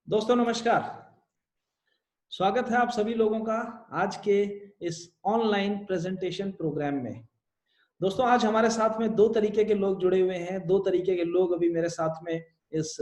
दोस्तों नमस्कार। स्वागत है आप सभी लोगों का आज के इस ऑनलाइन प्रेजेंटेशन प्रोग्राम में। दोस्तों आज हमारे साथ में दो तरीके के लोग जुड़े हुए हैं। दो तरीके के लोग अभी मेरे साथ में इस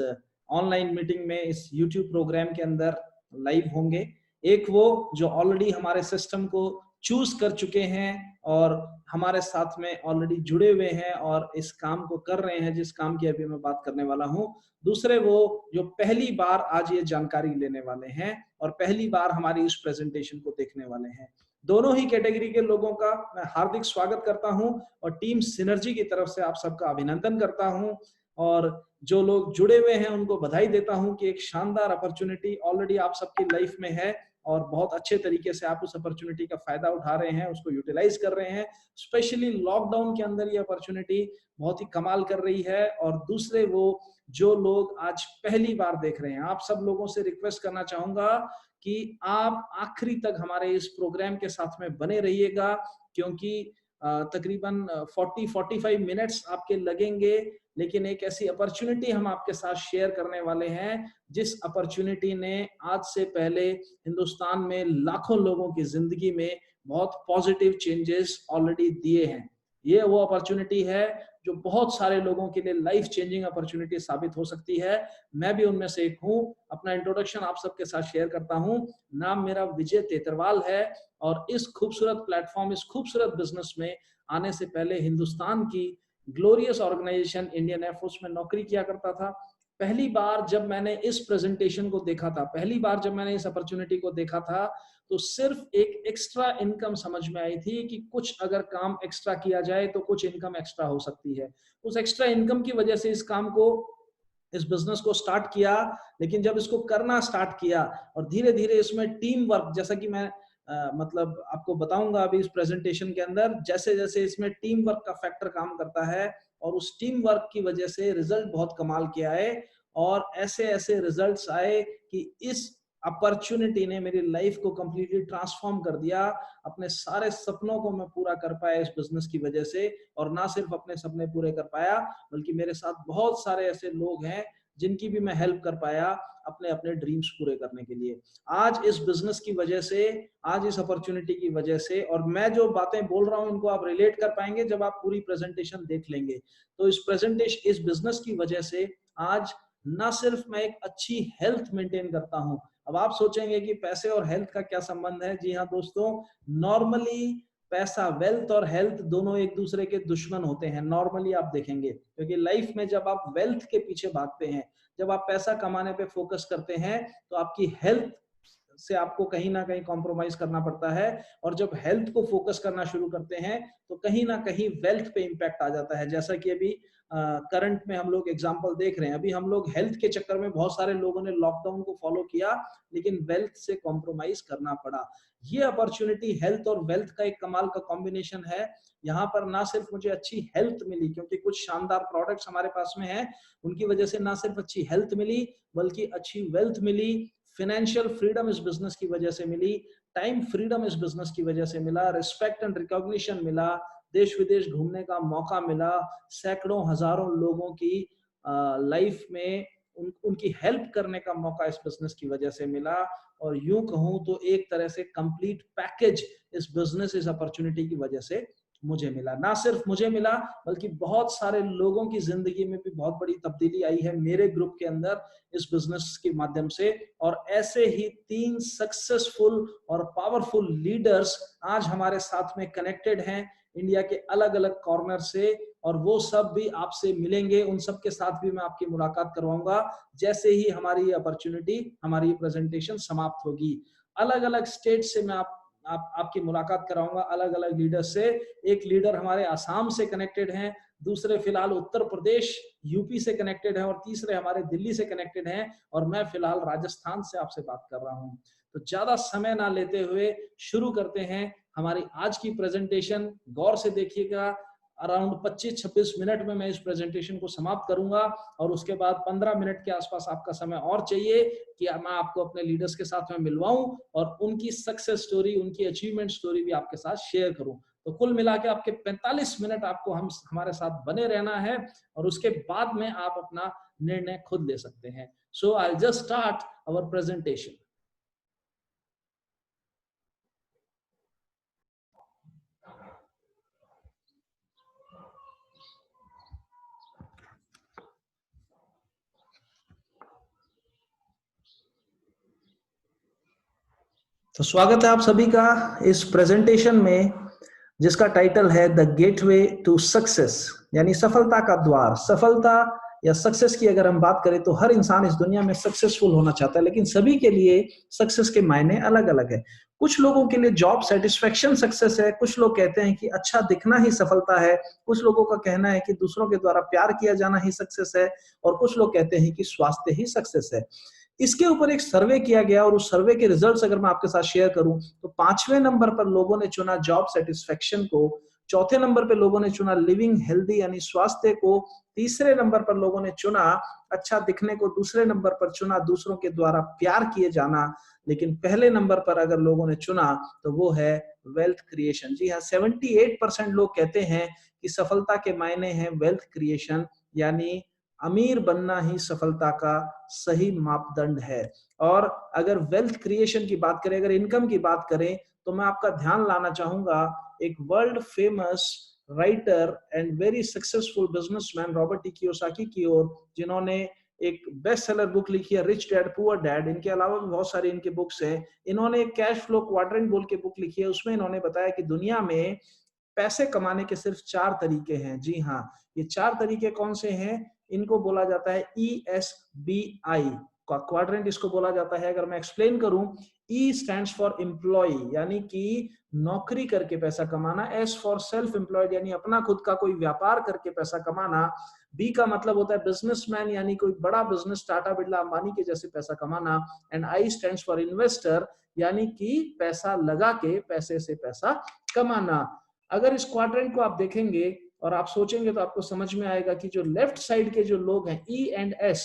ऑनलाइन मीटिंग में इस यूट्यूब प्रोग्राम के अंदर लाइव होंगे। एक वो जो ऑलरेडी हमारे सिस्टम को चूज कर चुके हैं और हमारे साथ में ऑलरेडी जुड़े हुए हैं और इस काम को कर रहे हैं जिस काम की अभी मैं बात करने वाला हूं। दूसरे वो जो पहली बार आज ये जानकारी लेने वाले हैं और पहली बार हमारी इस प्रेजेंटेशन को देखने वाले हैं। दोनों ही कैटेगरी के लोगों का मैं हार्दिक स्वागत करता हूं और टीम सिनर्जी की तरफ से आप सबका अभिनंदन करता हूं और जो लोग जुड़े हुए हैं उनको बधाई देता हूं कि एक शानदार अपॉर्चुनिटी ऑलरेडी आप सबकी लाइफ में है और बहुत अच्छे तरीके से आप उस अपॉर्चुनिटी का फायदा उठा रहे हैं, उसको यूटिलाइज कर रहे हैं। स्पेशली लॉकडाउन के अंदर ये अपॉर्चुनिटी बहुत ही कमाल कर रही है। और दूसरे वो जो लोग आज पहली बार देख रहे हैं, आप सब लोगों से रिक्वेस्ट करना चाहूंगा कि आप आखिरी तक हमारे इस प्रोग्राम के साथ में बने रहिएगा, क्योंकि तकरीबन 40-45 मिनट्स आपके लगेंगे। लेकिन एक ऐसी अपॉर्चुनिटी हम आपके साथ शेयर करने वाले हैं जिस अपॉर्चुनिटी ने आज से पहले हिंदुस्तान में लाखों लोगों की जिंदगी में बहुत पॉजिटिव चेंजेस ऑलरेडी दिए हैं। ये वो अपॉर्चुनिटी है जो बहुत सारे लोगों के लिए लाइफ चेंजिंग अपॉर्चुनिटी साबित हो सकती है। मैं भी उनमें से एक हूं। अपना इंट्रोडक्शन आप सबके साथ शेयर करता हूं। नाम मेरा विजय तेतरवाल है और इस खूबसूरत प्लेटफॉर्म, इस खूबसूरत बिजनेस में आने से पहले हिंदुस्तान की ग्लोरियस ऑर्गेनाइजेशन इंडियन एयरफोर्स में नौकरी किया करता था। पहली बार जब मैंने इस प्रेजेंटेशन को देखा था, पहली बार जब मैंने इस अपॉर्चुनिटी को देखा था, तो सिर्फ एक एक्स्ट्रा इनकम समझ में आई थी कि कुछ अगर काम एक्स्ट्रा किया जाए तो कुछ इनकम एक्स्ट्रा हो सकती है। उस एक्स्ट्रा इनकम की वजह से इस काम को, इस बिजनेस को स्टार्ट किया। लेकिन जब इसको करना स्टार्ट किया और धीरे धीरे इसमें टीम वर्क, जैसा कि मैं मतलब आपको बताऊंगा अभी इस प्रेजेंटेशन के अंदर, जैसे जैसे इसमें टीम वर्क का फैक्टर काम करता है और उस टीम वर्क की वजह से रिजल्ट बहुत कमाल के आए और ऐसे ऐसे रिजल्ट्स आए कि इस अपॉर्चुनिटी ने मेरी लाइफ को कंप्लीटली ट्रांसफॉर्म कर दिया। अपने सारे सपनों को मैं पूरा कर पाया इस बिजनेस की वजह से। और ना सिर्फ अपने सपने पूरे कर पाया, बल्कि मेरे साथ बहुत सारे ऐसे लोग हैं जिनकी भी मैं हेल्प कर पाया अपने अपने ड्रीम्स पूरे करने के लिए। आज इस बिजनेस की वजह से, आज इस अपॉर्चुनिटी की वजह से, और मैं जो बातें बोल रहा हूं इनको आप रिलेट कर पाएंगे जब आप पूरी प्रेजेंटेशन देख लेंगे। तो इस प्रेजेंटेशन, इस बिजनेस की वजह से आज ना सिर्फ मैं एक अच्छी हेल्थ मेंटेन करता हूं। अब आप सोचेंगे कि पैसे और हेल्थ का क्या संबंध है। जी हाँ दोस्तों, नॉर्मली पैसा, वेल्थ और हेल्थ दोनों एक दूसरे के दुश्मन होते हैं। नॉर्मली आप देखेंगे, क्योंकि लाइफ में जब आप वेल्थ के पीछे भागते हैं, जब आप पैसा कमाने पे फोकस करते हैं, तो आपकी हेल्थ से आपको कहीं ना कहीं कॉम्प्रोमाइज करना पड़ता है। और जब हेल्थ को फोकस करना शुरू करते हैं तो कहीं ना कहीं वेल्थ पे इंपैक्ट आ जाता है। जैसा कि अभी करंट में हम लोग एग्जांपल देख रहे हैं। अभी हम लोग हेल्थ के चक्कर में बहुत सारे लोगों ने लॉकडाउन को फॉलो किया, लेकिन वेल्थ से कॉम्प्रोमाइज करना पड़ा। ये अपॉर्चुनिटी हेल्थ और वेल्थ का एक कमाल का कॉम्बिनेशन है। यहाँ पर ना सिर्फ मुझे अच्छी हेल्थ मिली, क्योंकि कुछ शानदार प्रोडक्ट्स हमारे पास में है, उनकी वजह से ना सिर्फ अच्छी हेल्थ मिली बल्कि अच्छी वेल्थ मिली। फाइनेंशियल फ्रीडम इस बिजनेस की वजह से मिली, टाइम फ्रीडम इस बिजनेस की वजह से मिला, रिस्पेक्ट एंड रिकॉग्निशन मिला, देश विदेश घूमने का मौका मिला, सैकड़ों हजारों लोगों की लाइफ में उनकी हेल्प करने का मौका इस बिजनेस की वजह से मिला। और यूं कहूं तो एक तरह से कंप्लीट पैकेज इस बिजनेस, इस अपॉर्चुनिटी की वजह से मुझे मिला। ना सिर्फ मुझे मिला बल्कि बहुत सारे लोगों की जिंदगी में भी बहुत बड़ी तब्दीली आई है मेरे ग्रुप के अंदर इस बिजनेस के माध्यम से। और ऐसे ही 3 सक्सेसफुल और पावरफुल लीडर्स आज हमारे साथ में कनेक्टेड हैं इंडिया के अलग अलग कॉर्नर से, और वो सब भी आपसे मिलेंगे। उन सब के साथ भी मैं आपकी मुलाकात करवाऊंगा जैसे ही हमारी ये अपॉर्चुनिटी, हमारी ये प्रेजेंटेशन समाप्त होगी। अलग अलग स्टेट से मैं आपकी मुलाकात कराऊंगा, अलग अलग लीडर से। एक लीडर हमारे आसाम से कनेक्टेड हैं, दूसरे फिलहाल उत्तर प्रदेश यूपी से कनेक्टेड हैं, और तीसरे हमारे दिल्ली से कनेक्टेड हैं, और मैं फिलहाल राजस्थान से आपसे बात कर रहा हूं। तो ज्यादा समय ना लेते हुए शुरू करते हैं हमारी आज की प्रेजेंटेशन। गौर से देखिएगा, अराउंड 25-26 मिनट में मैं इस प्रेजेंटेशन को समाप्त करूंगा और उसके बाद 15 मिनट के आसपास आपका समय और चाहिए कि मैं आपको अपने लीडर्स के साथ में मिलवाऊं और उनकी सक्सेस स्टोरी, उनकी अचीवमेंट स्टोरी भी आपके साथ शेयर करूं। तो कुल मिला के आपके 45 मिनट आपको हमारे साथ बने रहना है और उसके बाद में आप अपना निर्णय खुद ले सकते हैं। So I'll just start our presentation. तो स्वागत है आप सभी का इस प्रेजेंटेशन में, जिसका टाइटल है द गेटवे टू सक्सेस, यानी सफलता का द्वार। सफलता या सक्सेस की अगर हम बात करें तो हर इंसान इस दुनिया में सक्सेसफुल होना चाहता है, लेकिन सभी के लिए सक्सेस के मायने अलग अलग है। कुछ लोगों के लिए जॉब सेटिस्फेक्शन सक्सेस है, कुछ लोग कहते हैं कि अच्छा दिखना ही सफलता है, कुछ लोगों का कहना है कि दूसरों के द्वारा प्यार किया जाना ही सक्सेस है, और कुछ लोग कहते हैं कि स्वास्थ्य ही सक्सेस है। इसके ऊपर एक सर्वे किया गया और उस सर्वे के रिजल्ट्स अगर मैं आपके साथ शेयर करूं तो 5वें नंबर पर लोगों ने चुना जॉब सेटिस्फेक्शन को, चौथे नंबर पर लोगों ने चुना लिविंग हेल्दी यानी स्वास्थ्य को, तीसरे नंबर पर लोगों ने चुना अच्छा दिखने को, दूसरे नंबर पर चुना दूसरों के द्वारा प्यार किए जाना, लेकिन पहले नंबर पर अगर लोगों ने चुना तो वो है वेल्थ क्रिएशन। जी हाँ, 78% लोग कहते हैं कि सफलता के मायने हैं वेल्थ क्रिएशन, यानी अमीर बनना ही सफलता का सही मापदंड है। और अगर वेल्थ क्रिएशन की बात करें, अगर इनकम की बात करें, तो मैं आपका ध्यान लाना चाहूंगा एक world famous writer and very successful businessman Robert T Kiyosaki की ओर, जिन्होंने एक बेस्ट सेलर बुक लिखी है रिच डैड पुअर डैड। इनके अलावा भी बहुत सारी इनकी बुक्स हैं। इन्होंने एक कैश फ्लो क्वाड्रेंट बोल के बुक लिखी है, उसमें इन्होंने बताया कि दुनिया में पैसे कमाने के सिर्फ 4 तरीके हैं। जी हाँ, ये 4 तरीके कौन से हैं? इनको बोला जाता है ESBI का क्वाड्रेंट, इसको बोला जाता है। अगर मैं एक्सप्लेन करूं, E स्टैंड्स फॉर एम्प्लॉय, यानी कि नौकरी करके पैसा कमाना। S फॉर सेल्फ एम्प्लॉयड, यानी अपना खुद का कोई व्यापार करके पैसा कमाना। B का मतलब होता है बिजनेसमैन, यानी कोई बड़ा बिजनेस, टाटा बिरला अंबानी के जैसे पैसा कमाना। And I stands for investor, यानी कि पैसा लगा के पैसे से पैसा कमाना। अगर इस क्वाड्रेंट को आप देखेंगे और आप सोचेंगे तो आपको समझ में आएगा कि जो लेफ्ट साइड के जो लोग हैं E एंड S,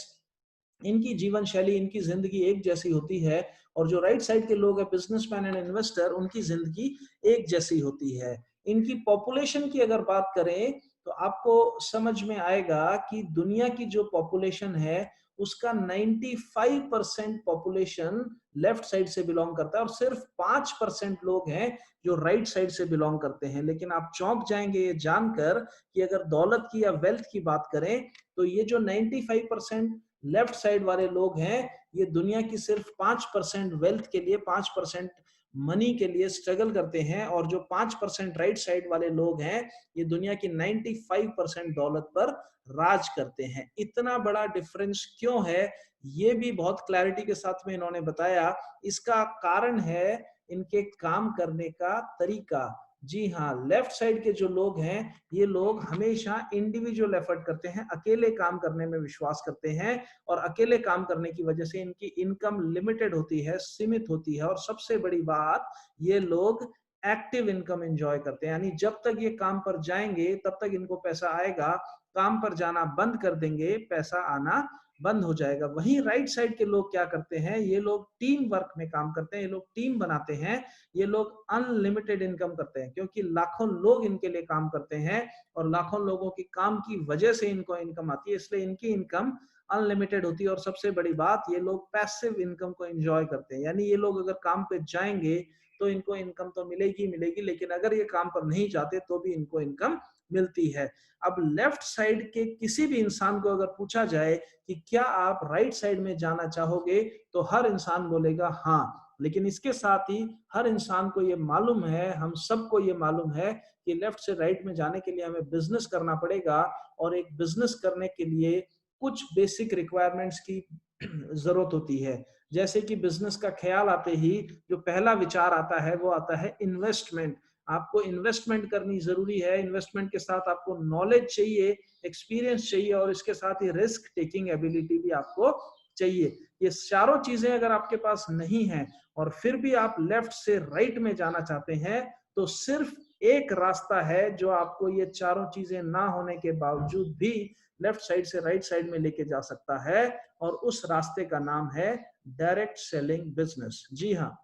इनकी जीवन शैली, इनकी जिंदगी एक जैसी होती है, और जो राइट साइड के लोग हैं बिजनेसमैन एंड इन्वेस्टर, उनकी जिंदगी एक जैसी होती है। इनकी पॉपुलेशन की अगर बात करें तो आपको समझ में आएगा कि दुनिया की जो पॉपुलेशन है उसका 95% पॉपुलेशन लेफ्ट साइड से बिलोंग करता है, और सिर्फ 5% लोग हैं जो राइट साइड से बिलोंग करते हैं। लेकिन आप चौंक जाएंगे ये जानकर कि अगर दौलत की या वेल्थ की बात करें तो ये जो 95% लेफ्ट साइड वाले लोग हैं, ये दुनिया की सिर्फ 5% वेल्थ के लिए, 5% मनी के लिए स्ट्रगल करते हैं, और जो 5% राइट साइड वाले लोग हैं ये दुनिया की 95% दौलत पर राज करते हैं। इतना बड़ा डिफरेंस क्यों है, ये भी बहुत क्लैरिटी के साथ में इन्होंने बताया। इसका कारण है इनके काम करने का तरीका। जी हाँ, लेफ्ट साइड के जो लोग हैं ये लोग हमेशा इंडिविजुअल एफर्ट करते हैं, अकेले काम करने में विश्वास करते हैं, और अकेले काम करने की वजह से इनकी इनकम लिमिटेड होती है, सीमित होती है। और सबसे बड़ी बात, ये लोग एक्टिव इनकम एंजॉय करते हैं, यानी जब तक ये काम पर जाएंगे तब तक इनको पैसा आएगा, काम पर जाना बंद कर देंगे पैसा आना बंद हो जाएगा। वहीं राइट साइड के लोग क्या करते हैं, ये लोग टीम वर्क में काम करते हैं, ये लोग टीम बनाते हैं, ये लोग अनलिमिटेड इनकम करते हैं, क्योंकि लाखों लोग इनके लिए काम करते हैं और लाखों लोगों की काम की वजह से इनको इनकम आती है, इसलिए इनकी इनकम अनलिमिटेड होती है। और सबसे बड़ी बात, ये लोग पैसिव इनकम को एंजॉय करते हैं, यानी ये लोग अगर काम पे जाएंगे तो इनको इनकम तो मिलेगी मिलेगी, लेकिन अगर ये काम पर नहीं जाते तो भी इनको इनकम मिलती है। अब लेफ्ट साइड के किसी भी इंसान को अगर पूछा जाए कि क्या आप राइट साइड में जाना चाहोगे, तो हर इंसान बोलेगा हाँ। लेकिन इसके साथ ही हर इंसान को ये मालूम है, हम सबको ये मालूम है कि लेफ्ट से राइट में जाने के लिए हमें बिजनेस करना पड़ेगा, और एक बिजनेस करने के लिए कुछ बेसिक रिक्वायरमेंट्स की जरूरत होती है। जैसे कि बिजनेस का ख्याल आते ही जो पहला विचार आता है वो आता है इन्वेस्टमेंट। आपको इन्वेस्टमेंट करनी जरूरी है, इन्वेस्टमेंट के साथ आपको नॉलेज चाहिए, एक्सपीरियंस चाहिए, और इसके साथ ही रिस्क टेकिंग एबिलिटी भी आपको चाहिए। ये चारों चीजें अगर आपके पास नहीं है और फिर भी आप लेफ्ट से राइट में जाना चाहते हैं, तो सिर्फ एक रास्ता है जो आपको ये चारों चीजें ना होने के बावजूद भी लेफ्ट साइड से राइट साइड में लेके जा सकता है, और उस रास्ते का नाम है डायरेक्ट सेलिंग बिजनेस। जी हाँ,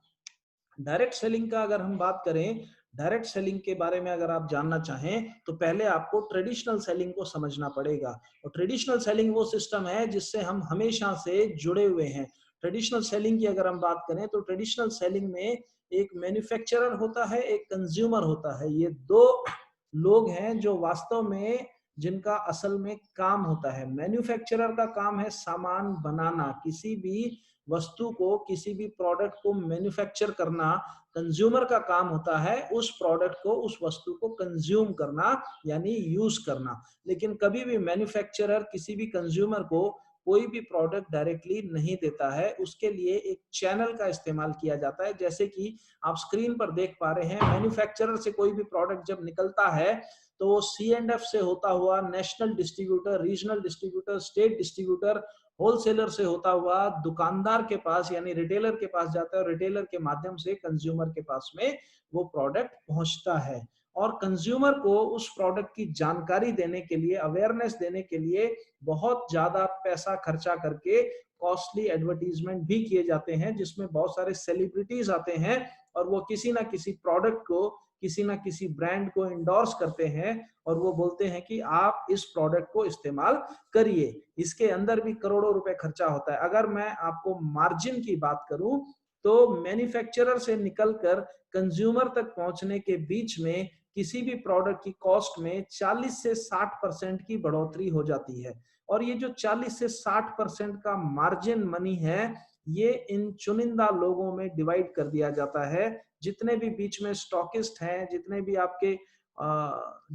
डायरेक्ट सेलिंग का अगर हम बात करें, डायरेक्ट सेलिंग के बारे में अगर आप जानना चाहें तो पहले आपको ट्रेडिशनल सेलिंग को समझना पड़ेगा। और ट्रेडिशनल सेलिंग वो सिस्टम है जिससे हम हमेशा से जुड़े हुए हैं। ट्रेडिशनल सेलिंग की अगर हम बात करें तो ट्रेडिशनल सेलिंग में एक मैन्युफैक्चरर होता है, एक कंज्यूमर होता है। ये दो लोग हैं जो वास्तव में जिनका असल में काम होता है। मैन्युफैक्चरर का काम है सामान बनाना, किसी भी वस्तु को, किसी भी प्रोडक्ट को मैन्युफैक्चर करना। कंज्यूमर का काम होता है उस प्रोडक्ट को, उस वस्तु को कंज्यूम करना, यानी यूज करना। लेकिन कभी भी मैन्युफैक्चरर किसी भी कंज्यूमर को कोई भी प्रोडक्ट डायरेक्टली नहीं देता है। उसके लिए एक चैनल का इस्तेमाल किया जाता है। जैसे कि आप स्क्रीन पर देख पा रहे हैं, मैन्युफैक्चरर से कोई भी प्रोडक्ट जब निकलता है तो वो C&F से होता हुआ national distributor, regional distributor, state distributor, wholesaler से होता हुआ दुकानदार के पास यानी रिटेलर के पास जाता है और रिटेलर के माध्यम से कंज्यूमर के पास में वो प्रोडक्ट पहुंचता है। और कंज्यूमर को उस प्रोडक्ट की जानकारी देने के लिए, अवेयरनेस देने के लिए बहुत ज्यादा पैसा खर्चा करके कॉस्टली एडवर्टीजमेंट भी किए जाते हैं, जिसमें बहुत सारे सेलिब्रिटीज आते हैं और वो किसी ना किसी प्रोडक्ट को, किसी ना किसी ब्रांड को इंडोर्स करते हैं और वो बोलते हैं कि आप इस प्रोडक्ट को इस्तेमाल करिए। इसके अंदर भी करोड़ों रुपए खर्चा होता है। अगर मैं आपको मार्जिन की बात करूं तो मैन्युफैक्चरर से निकलकर कंज्यूमर तक पहुंचने के बीच में किसी भी प्रोडक्ट की कॉस्ट में 40 से 60% की बढ़ोतरी हो जाती है। और ये जो 40 से 60% का मार्जिन मनी है, ये इन चुनिंदा लोगों में डिवाइड कर दिया जाता है। जितने भी बीच में स्टॉकिस्ट हैं, जितने भी आपके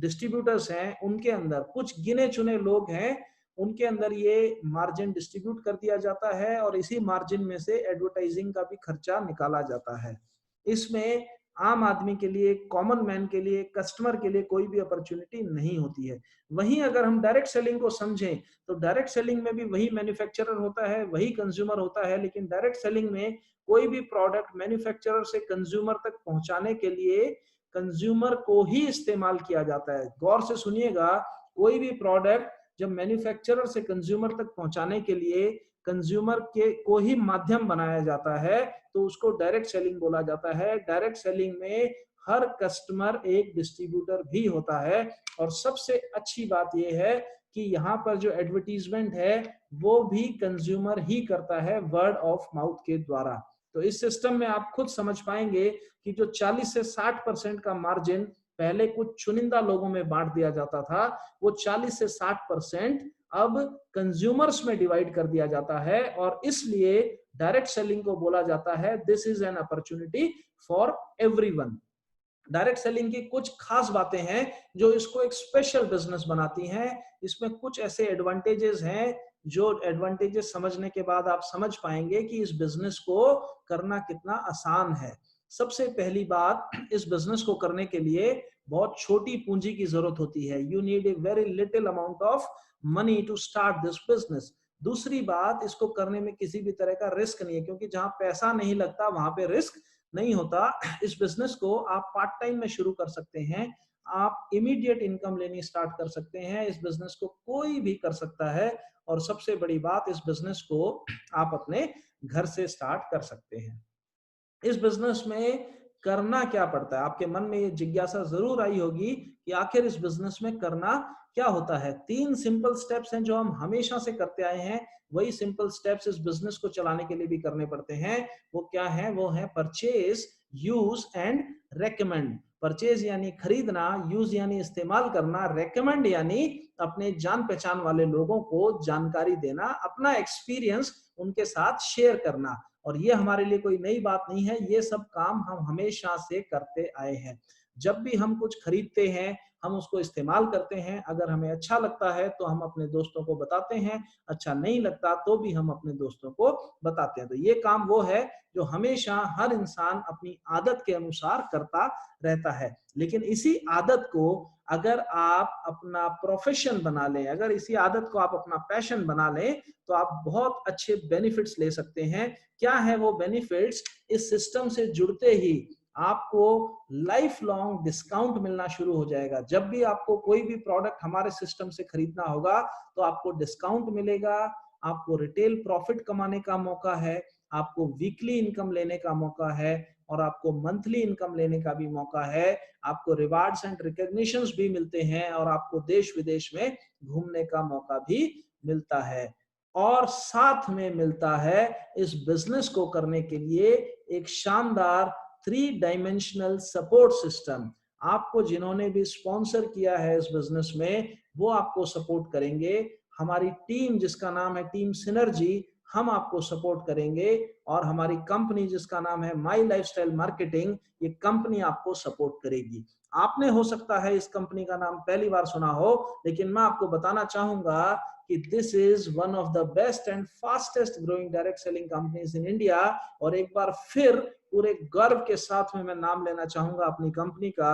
डिस्ट्रीब्यूटर्स हैं, उनके अंदर कुछ गिने चुने लोग हैं, उनके अंदर ये मार्जिन डिस्ट्रीब्यूट कर दिया जाता है और इसी मार्जिन में से एडवर्टाइजिंग का भी खर्चा निकाला जाता है। इसमें आम आदमी के लिए, कॉमन मैन के लिए, कस्टमर के लिए कोई भी अपॉर्चुनिटी नहीं होती है। वहीं अगर हम डायरेक्ट सेलिंग को समझें तो डायरेक्ट सेलिंग में भी वही मैन्युफैक्चरर होता है, वही कंज्यूमर होता है, लेकिन डायरेक्ट सेलिंग में कोई भी प्रोडक्ट मैन्युफैक्चरर से कंज्यूमर तक पहुंचाने के लिए कंज्यूमर को ही इस्तेमाल किया जाता है। गौर से सुनिएगा, कोई भी प्रोडक्ट जब मैन्युफैक्चरर से कंज्यूमर तक पहुंचाने के लिए कंज्यूमर के को ही माध्यम बनाया जाता है तो उसको डायरेक्ट सेलिंग बोला जाता है। डायरेक्ट सेलिंग में हर कस्टमर एक डिस्ट्रीब्यूटर भी होता है। और सबसे अच्छी बात यह है कि यहाँ पर जो एडवर्टीजमेंट है वो भी कंज्यूमर ही करता है, वर्ड ऑफ माउथ के द्वारा। तो इस सिस्टम में आप खुद समझ पाएंगे कि जो 40 से 60% का मार्जिन पहले कुछ चुनिंदा लोगों में बांट दिया जाता था, वो 40 से 60% अब कंज्यूमर्स में डिवाइड कर दिया जाता है। और इसलिए डायरेक्ट सेलिंग को बोला जाता है this is an opportunity for everyone. Direct selling की कुछ खास बातें हैं जो इसको एक स्पेशल बिजनेस बनाती हैं। इसमें कुछ ऐसे एडवांटेजेस हैं जो एडवांटेजेस समझने के बाद आप समझ पाएंगे कि इस बिजनेस को करना कितना आसान है। सबसे पहली बात, इस बिजनेस को करने के लिए बहुत छोटी पूंजी की जरूरत होती है। You need a very little amount of money to start this business. दूसरी बात, इसको करने में किसी भी तरह का रिस्क नहीं है, क्योंकि जहां पैसा नहीं लगता वहां पे रिस्क नहीं होता। इस बिजनेस को आप पार्ट टाइम में शुरू कर सकते हैं, आप इमीडिएट इनकम लेनी स्टार्ट कर सकते हैं। इस बिजनेस को कोई भी कर सकता है और सबसे बड़ी बात, इस बिजनेस को आप अपने घर से स्टार्ट कर सकते हैं। इस बिजनेस में करना क्या पड़ता है? आपके मन में ये जिज्ञासा जरूर आई होगी कि आखिर इस बिजनेस में करना क्या होता है। 3 सिंपल स्टेप्स हैं जो हम हमेशा से करते आए हैं, वही सिंपल स्टेप्स इस बिजनेस को चलाने के लिए भी करने पड़ते हैं। वो क्या है? वो है purchase, use and recommend. Purchase यानी खरीदना, यूज यानी इस्तेमाल करना, रेकमेंड यानी अपने जान पहचान वाले लोगों को जानकारी देना, अपना एक्सपीरियंस उनके साथ शेयर करना। और ये हमारे लिए कोई नई बात नहीं है, ये सब काम हम हमेशा से करते आए हैं। जब भी हम कुछ खरीदते हैं, हम उसको इस्तेमाल करते हैं। अगर हमें अच्छा लगता है तो हम अपने दोस्तों को बताते हैं, अच्छा नहीं लगता तो भी हम अपने दोस्तों को बताते हैं। तो ये काम वो है जो हमेशा हर इंसान अपनी आदत के अनुसार करता रहता है। लेकिन इसी आदत को अगर आप अपना प्रोफेशन बना लें, अगर इसी आदत को आप अपना पैशन बना लें, तो आप बहुत अच्छे बेनिफिट्स ले सकते हैं। क्या है वो बेनिफिट्स? इस सिस्टम से जुड़ते ही आपको लाइफ लॉन्ग डिस्काउंट मिलना शुरू हो जाएगा। जब भी आपको कोई भी प्रोडक्ट हमारे सिस्टम से खरीदना होगा तो आपको डिस्काउंट मिलेगा। आपको रिटेल प्रॉफिट कमाने का मौका है, आपको वीकली इनकम लेने का मौका है और आपको मंथली इनकम लेने का भी मौका है। आपको रिवार्ड्स एंड रिकॉग्निशंस भी मिलते हैं और आपको देश विदेश में घूमने का मौका भी मिलता है। और साथ में मिलता है इस बिजनेस को करने के लिए एक शानदार 3 डायमेंशनल सपोर्ट सिस्टम। आपको जिन्होंने भी स्पॉन्सर किया है इस बिजनेस में, वो आपको सपोर्ट करेंगे। हमारी टीम जिसका नाम है टीम सिनर्जी, हम आपको सपोर्ट करेंगे। और हमारी कंपनी जिसका नाम है माई लाइफस्टाइल मार्केटिंग, ये कंपनी आपको सपोर्ट करेगी। आपने हो सकता है इस कंपनी का नाम पहली बार सुना हो, लेकिन मैं आपको बताना चाहूंगा कि this is one of the best and fastest growing direct selling companies in India. और एक बार फिर पूरे गर्व के साथ में मैं नाम लेना चाहूंगा अपनी कंपनी का।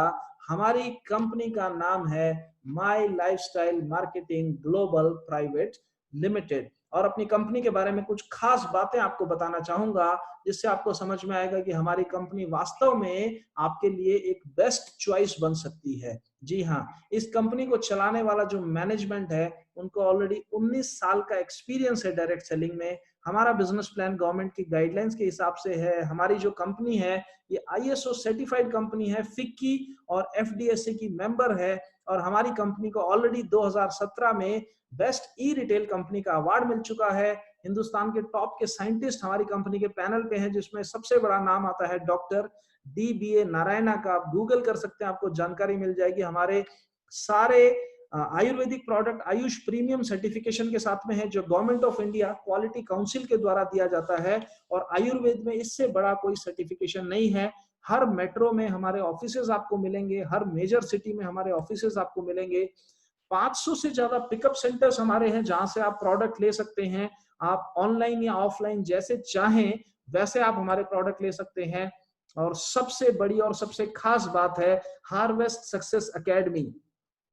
हमारी कंपनी का नाम है my lifestyle marketing global private limited. और अपनी कंपनी के बारे में कुछ खास बातें आपको बताना चाहूंगा, जिससे आपको समझ में आएगा कि हमारी कंपनी वास्तव में आपके लिए एक बेस्ट चॉइस बन सकती है। जी हाँ, इस कंपनी को चलाने वाला जो मैनेजमेंट है, उनको ऑलरेडी 19 साल का एक्सपीरियंस है डायरेक्ट सेलिंग में। हमारा बिजनेस प्लान गवर्नमेंट की गाइडलाइंस के हिसाब से है। हमारी जो कंपनी है ये ISO सर्टिफाइड कंपनी है, फिक्की और FDSA की मेंबर है। और हमारी कंपनी को ऑलरेडी 2017 में बेस्ट ई रिटेल कंपनी का अवार्ड मिल चुका है। हिंदुस्तान के टॉप के साइंटिस्ट हमारी कंपनी के पैनल पे हैं, जिसमें सबसे बड़ा नाम आता है डॉक्टर DBA नारायणा का। आप गूगल कर सकते हैं, आपको जानकारी मिल जाएगी। हमारे सारे Ayurvedic product Ayush premium certification के साथ में है, जो government of India quality council के द्वारा दिया जाता है। और आयुर्वेद में इससे बड़ा कोई सर्टिफिकेशन नहीं है। हर मेट्रो में हमारे ऑफिसेज आपको मिलेंगे, हर मेजर सिटी में हमारे ऑफिसेज आपको मिलेंगे। 500 से ज्यादा पिकअप सेंटर्स हमारे हैं, जहां से आप प्रोडक्ट ले सकते हैं। आप ऑनलाइन या ऑफलाइन जैसे चाहें वैसे आप हमारे प्रोडक्ट ले सकते हैं। और सबसे बड़ी और सबसे खास बात है हार्वेस्ट सक्सेस एकेडमी।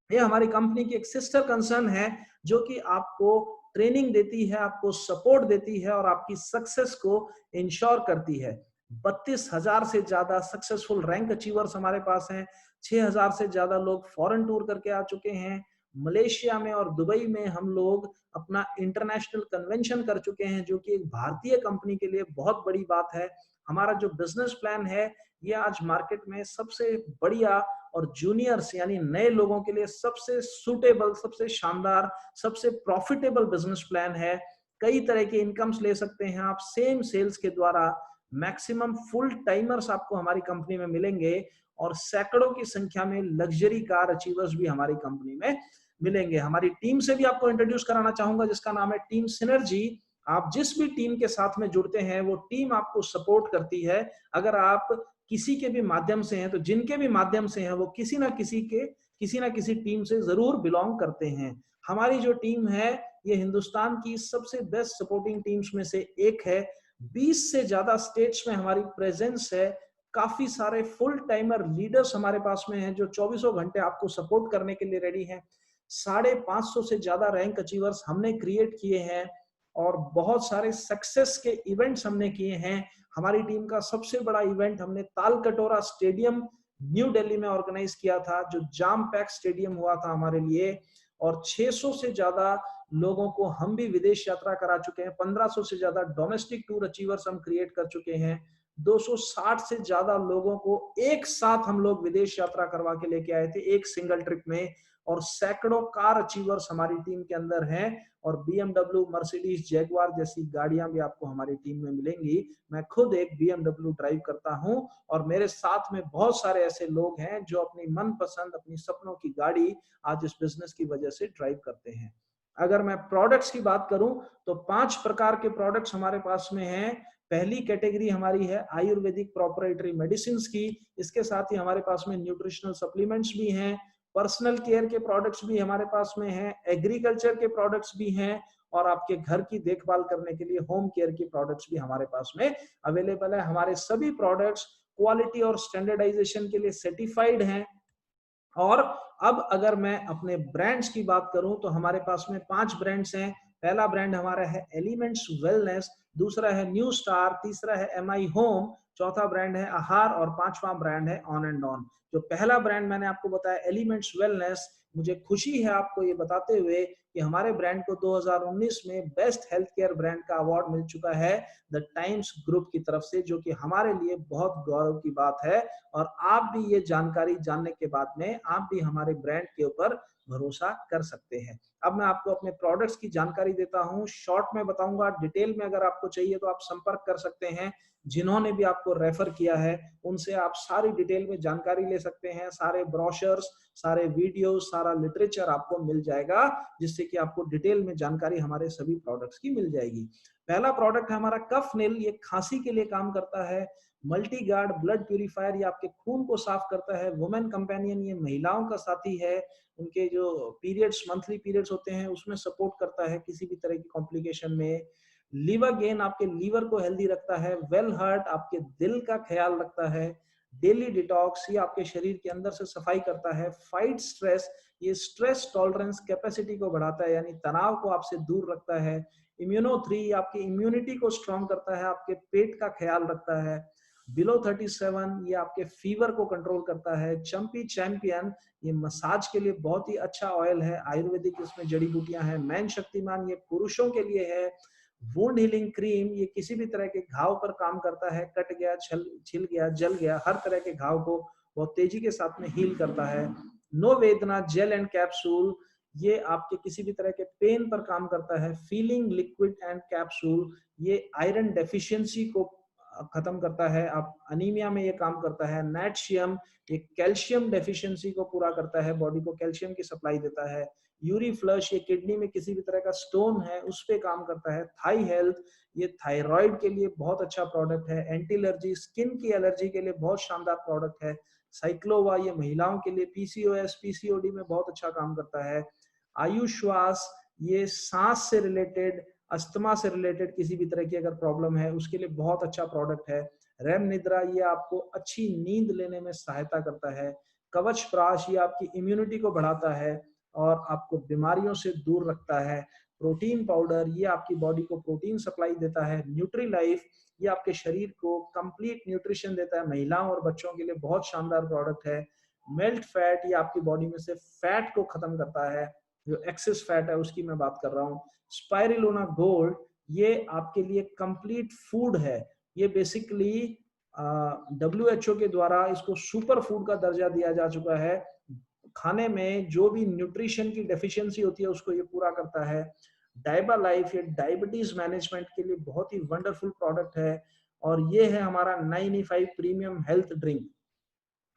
ये हमारी कंपनी की एक सिस्टर कंसर्न है, जो कि आपको ट्रेनिंग देती है, आपको सपोर्ट देती है और आपकी सक्सेस को इंश्योर करती है। 32,000 से ज्यादा सक्सेसफुल रैंक अचीवर्स हमारे पास हैं। 6,000 से ज्यादा लोग फॉरेन टूर करके आ चुके हैं। मलेशिया में और दुबई में हम लोग अपना इंटरनेशनल कन्वेंशन कर चुके हैं, जो कि एक भारतीय कंपनी के लिए बहुत बड़ी बात है। हमारा जो बिजनेस प्लान है ये आज मार्केट में सबसे बढ़िया और जूनियर्स यानी नए लोगों के लिए सबसे सूटेबल, सबसे शानदार, सबसे प्रॉफिटेबल बिजनेस प्लान है। कई तरह के इनकम्स ले सकते हैं आप सेम सेल्स के द्वारा। मैक्सिमम फुल टाइमर्स आपको हमारी कंपनी में मिलेंगे और सैकड़ों की संख्या में लग्जरी कार अचीवर्स भी हमारी कंपनी में मिलेंगे। हमारी टीम से भी आपको इंट्रोड्यूस कराना चाहूंगा, जिसका नाम है टीम सिनर्जी। आप जिस भी टीम के साथ में जुड़ते हैं वो टीम आपको सपोर्ट करती है। अगर आप किसी के भी माध्यम से हैं, तो जिनके भी माध्यम से हैं वो किसी ना किसी टीम से जरूर बिलोंग करते हैं। हमारी जो टीम है ये हिंदुस्तान की सबसे बेस्ट सपोर्टिंग टीम्स में से एक है। 20 से ज्यादा स्टेट्स में हमारी प्रेजेंस है। काफी सारे फुल टाइमर लीडर्स हमारे पास में हैं, जो 24 घंटे आपको सपोर्ट करने के लिए रेडी हैं। 550 से ज्यादा रैंक अचीवर्स हमने क्रिएट किए हैं और बहुत सारे सक्सेस के इवेंट्स हमने किए हैं। हमारी टीम का सबसे बड़ा इवेंट हमने तालकटोरा स्टेडियम न्यू दिल्ली में ऑर्गेनाइज किया था, जो जाम पैक स्टेडियम हुआ था हमारे लिए। और 600 से ज्यादा लोगों को हम भी विदेश यात्रा करा चुके हैं। 1500 से ज्यादा डोमेस्टिक टूर अचीवर्स हम क्रिएट कर चुके हैं। 260 से ज्यादा लोगों को एक साथ हम लोग विदेश यात्रा करवा के लेके आए थे एक सिंगल ट्रिप में। और सैकड़ों कार अचीवर्स हमारी टीम के अंदर हैं। और BMW, मर्सिडीज, जैगुआर जैसी गाड़ियां भी आपको हमारी टीम में मिलेंगी। मैं खुद एक BMW ड्राइव करता हूं और मेरे साथ में बहुत सारे ऐसे लोग हैं जो अपनी मनपसंद, अपनी सपनों की गाड़ी आज इस बिजनेस की वजह से ड्राइव करते हैं। अगर मैं प्रोडक्ट्स की बात करूं तो 5 प्रकार के प्रोडक्ट्स हमारे पास में हैं। पहली कैटेगरी हमारी है आयुर्वेदिक प्रोप्राइटरी मेडिसिन की। इसके साथ ही हमारे पास में न्यूट्रिशनल सप्लीमेंट्स भी हैं, पर्सनल केयर के प्रोडक्ट्स भी हमारे पास में हैं, एग्रीकल्चर के प्रोडक्ट्स भी हैं और आपके घर की देखभाल करने के लिए होम केयर के प्रोडक्ट्स भी हमारे पास में अवेलेबल है। हमारे सभी प्रोडक्ट्स क्वालिटी और स्टैंडर्डाइजेशन के लिए सर्टिफाइड हैं। और अब अगर मैं अपने ब्रांड्स की बात करूं तो हमारे पास में 5 ब्रांड्स हैं। पहला ब्रांड हमारा है एलिमेंट्स वेलनेस, दूसरा है न्यू स्टार, तीसरा है MI होम, चौथा ब्रांड है आहार और पांचवा ब्रांड है ऑन एंड ऑन। जो पहला ब्रांड मैंने आपको बताया एलिमेंट्स वेलनेस, मुझे खुशी है आपको ये बताते हुए कि हमारे ब्रांड को 2019 में बेस्ट हेल्थ केयर ब्रांड का अवार्ड मिल चुका है द टाइम्स ग्रुप की तरफ से, जो कि हमारे लिए बहुत गौरव की बात है। और आप भी ये जानकारी जानने के बाद में आप भी हमारे ब्रांड के ऊपर भरोसा कर सकते हैं। अब मैं आपको अपने प्रोडक्ट्स की जानकारी देता हूं, शॉर्ट में बताऊंगा, डिटेल में अगर आपको चाहिए तो आप संपर्क कर सकते हैं। जिन्होंने भी आपको रेफर किया है उनसे आप सारी डिटेल में जानकारी ले सकते हैं। सारे ब्रोशर्स, सारे वीडियो, सारा लिटरेचर आपको मिल जाएगा, जिससे कि आपको डिटेल में जानकारी हमारे सभी प्रोडक्ट्स की मिल जाएगी। पहला प्रोडक्ट है हमारा कफ नील। ये खांसी के लिए काम करता है। मल्टी गार्ड ब्लड प्यूरिफायर, ये आपके खून को साफ करता है। वुमेन कंपेनियन, ये महिलाओं का साथी है। उनके जो पीरियड्स, मंथली पीरियड्स होते हैं उसमें सपोर्ट करता है किसी भी तरह की कॉम्प्लिकेशन में। लीवर गेन, आपके लीवर को हेल्दी रखता है। वेल हार्ट, आपके दिल का ख्याल रखता है। डेली डिटॉक्स, ये आपके शरीर के अंदर से सफाई करता है। फाइट स्ट्रेस, ये स्ट्रेस टॉलरेंस कैपेसिटी को बढ़ाता है, यानी तनाव को आपसे दूर रखता है। इम्यूनो 3, आपकी इम्यूनिटी को स्ट्रॉन्ग करता है, आपके पेट का ख्याल रखता है। बिलो 37, ये आपके फीवर को कंट्रोल करता है। चंपी चैंपियन, ये मसाज के लिए बहुत ही अच्छा ऑयल है, आयुर्वेदिक इसमें जड़ी बूटियां हैं। मैन शक्तिमान, ये पुरुषों के लिए है। वुंड हीलिंग क्रीम, ये किसी भी तरह के घाव पर काम करता है, कट गया, छिल गया, जल गया, हर तरह के घाव को बहुत तेजी के साथ में हील करता है। नो वेदना जेल एंड कैप्सूल, ये आपके किसी भी तरह के पेन पर काम करता है। फीलिंग लिक्विड एंड कैप्सूल, ये आयरन डेफिशिएंसी को खत्म करता है, आप अनीमिया में ये काम करता है। नेटशियम, ये कैल्शियम डेफिशिएंसी को पूरा करता है, बॉडी को कैल्शियम की सप्लाई देता है। यूरी फ्लश, ये किडनी में किसी भी तरह का स्टोन है उस पे काम करता है। थाई हेल्थ, ये थायराइड के लिए बहुत अच्छा प्रोडक्ट है। एंटी एलर्जी, स्किन की एलर्जी के लिए बहुत शानदार प्रोडक्ट है। साइक्लोवा, ये महिलाओं के लिए पीसीओएस पीसीओडी में बहुत अच्छा काम करता है। आयुश्वास, ये सांस से रिलेटेड, अस्थमा से रिलेटेड किसी भी तरह की अगर प्रॉब्लम है उसके लिए बहुत अच्छा प्रोडक्ट है। रैम निद्रा, ये आपको अच्छी नींद लेने में सहायता करता है। कवच प्राश, ये आपकी इम्यूनिटी को बढ़ाता है और आपको बीमारियों से दूर रखता है। प्रोटीन पाउडर, ये आपकी बॉडी को प्रोटीन सप्लाई देता है। न्यूट्री लाइफ, ये आपके शरीर को कंप्लीट न्यूट्रिशन देता है, महिलाओं और बच्चों के लिए बहुत शानदार प्रोडक्ट है। मेल्ट फैट, ये आपकी बॉडी में से फैट को खत्म करता है, जो एक्सेस फैट है उसकी मैं बात कर रहा हूँ। स्पाइरुलिना गोल्ड, ये आपके लिए कंप्लीट फूड है। ये बेसिकली WHO के द्वारा इसको सुपर फूड का दर्जा दिया जा चुका है। खाने में जो भी न्यूट्रिशन की डेफिशिएंसी होती है उसको ये पूरा करता है। डाइबा लाइफ, ये डायबिटीज मैनेजमेंट के लिए बहुत ही वंडरफुल प्रोडक्ट है। और ये है हमारा 9E5 प्रीमियम हेल्थ ड्रिंक।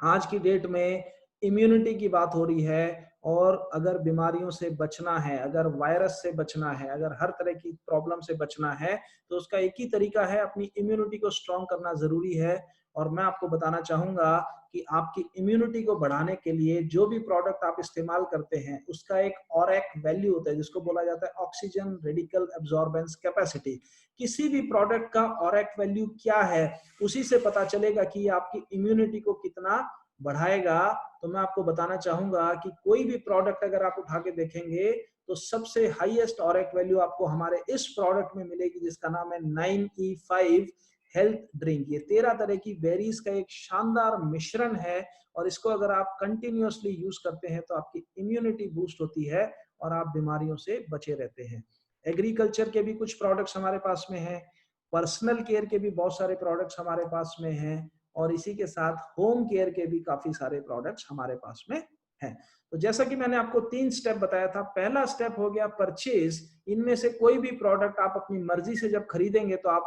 आज की डेट में इम्यूनिटी की बात हो रही है, और अगर बीमारियों से बचना है, अगर वायरस से बचना है, अगर हर तरह की प्रॉब्लम से बचना है, तो उसका एक ही तरीका है, अपनी इम्यूनिटी को स्ट्रॉन्ग करना जरूरी है। और मैं आपको बताना चाहूंगा कि आपकी इम्यूनिटी को बढ़ाने के लिए जो भी प्रोडक्ट आप इस्तेमाल करते हैं उसका एक ORAC वैल्यू होता है, जिसको बोला जाता है ऑक्सीजन रेडिकल एब्जॉर्बेंस कैपेसिटी। किसी भी प्रोडक्ट का ORAC वैल्यू क्या है उसी से पता चलेगा कि ये आपकी इम्यूनिटी को कितना बढ़ाएगा। तो मैं आपको बताना चाहूंगा कि कोई भी प्रोडक्ट अगर आप उठा के देखेंगे तो सबसे हाईएस्ट ORAC वैल्यू आपको हमारे इस प्रोडक्ट में मिलेगी, जिसका नाम है 9E5 हेल्थ ड्रिंक। ये 13 तरह की बेरीज का एक शानदार मिश्रण है, और इसको अगर आप कंटिन्यूअसली यूज करते हैं तो आपकी इम्यूनिटी बूस्ट होती है और आप बीमारियों से बचे रहते हैं। एग्रीकल्चर के भी कुछ प्रोडक्ट्स हमारे पास में हैं, पर्सनल केयर के भी बहुत सारे प्रोडक्ट्स हमारे पास में हैं, और इसी के साथ होम केयर के भी काफी सारे प्रोडक्ट्स हमारे पास में हैं। तो जैसा कि मैंने आपको 3 स्टेप बताया था, पहला स्टेप हो गया परचेज। इनमें से कोई भी प्रोडक्ट आप अपनी मर्जी से जब खरीदेंगे तो आप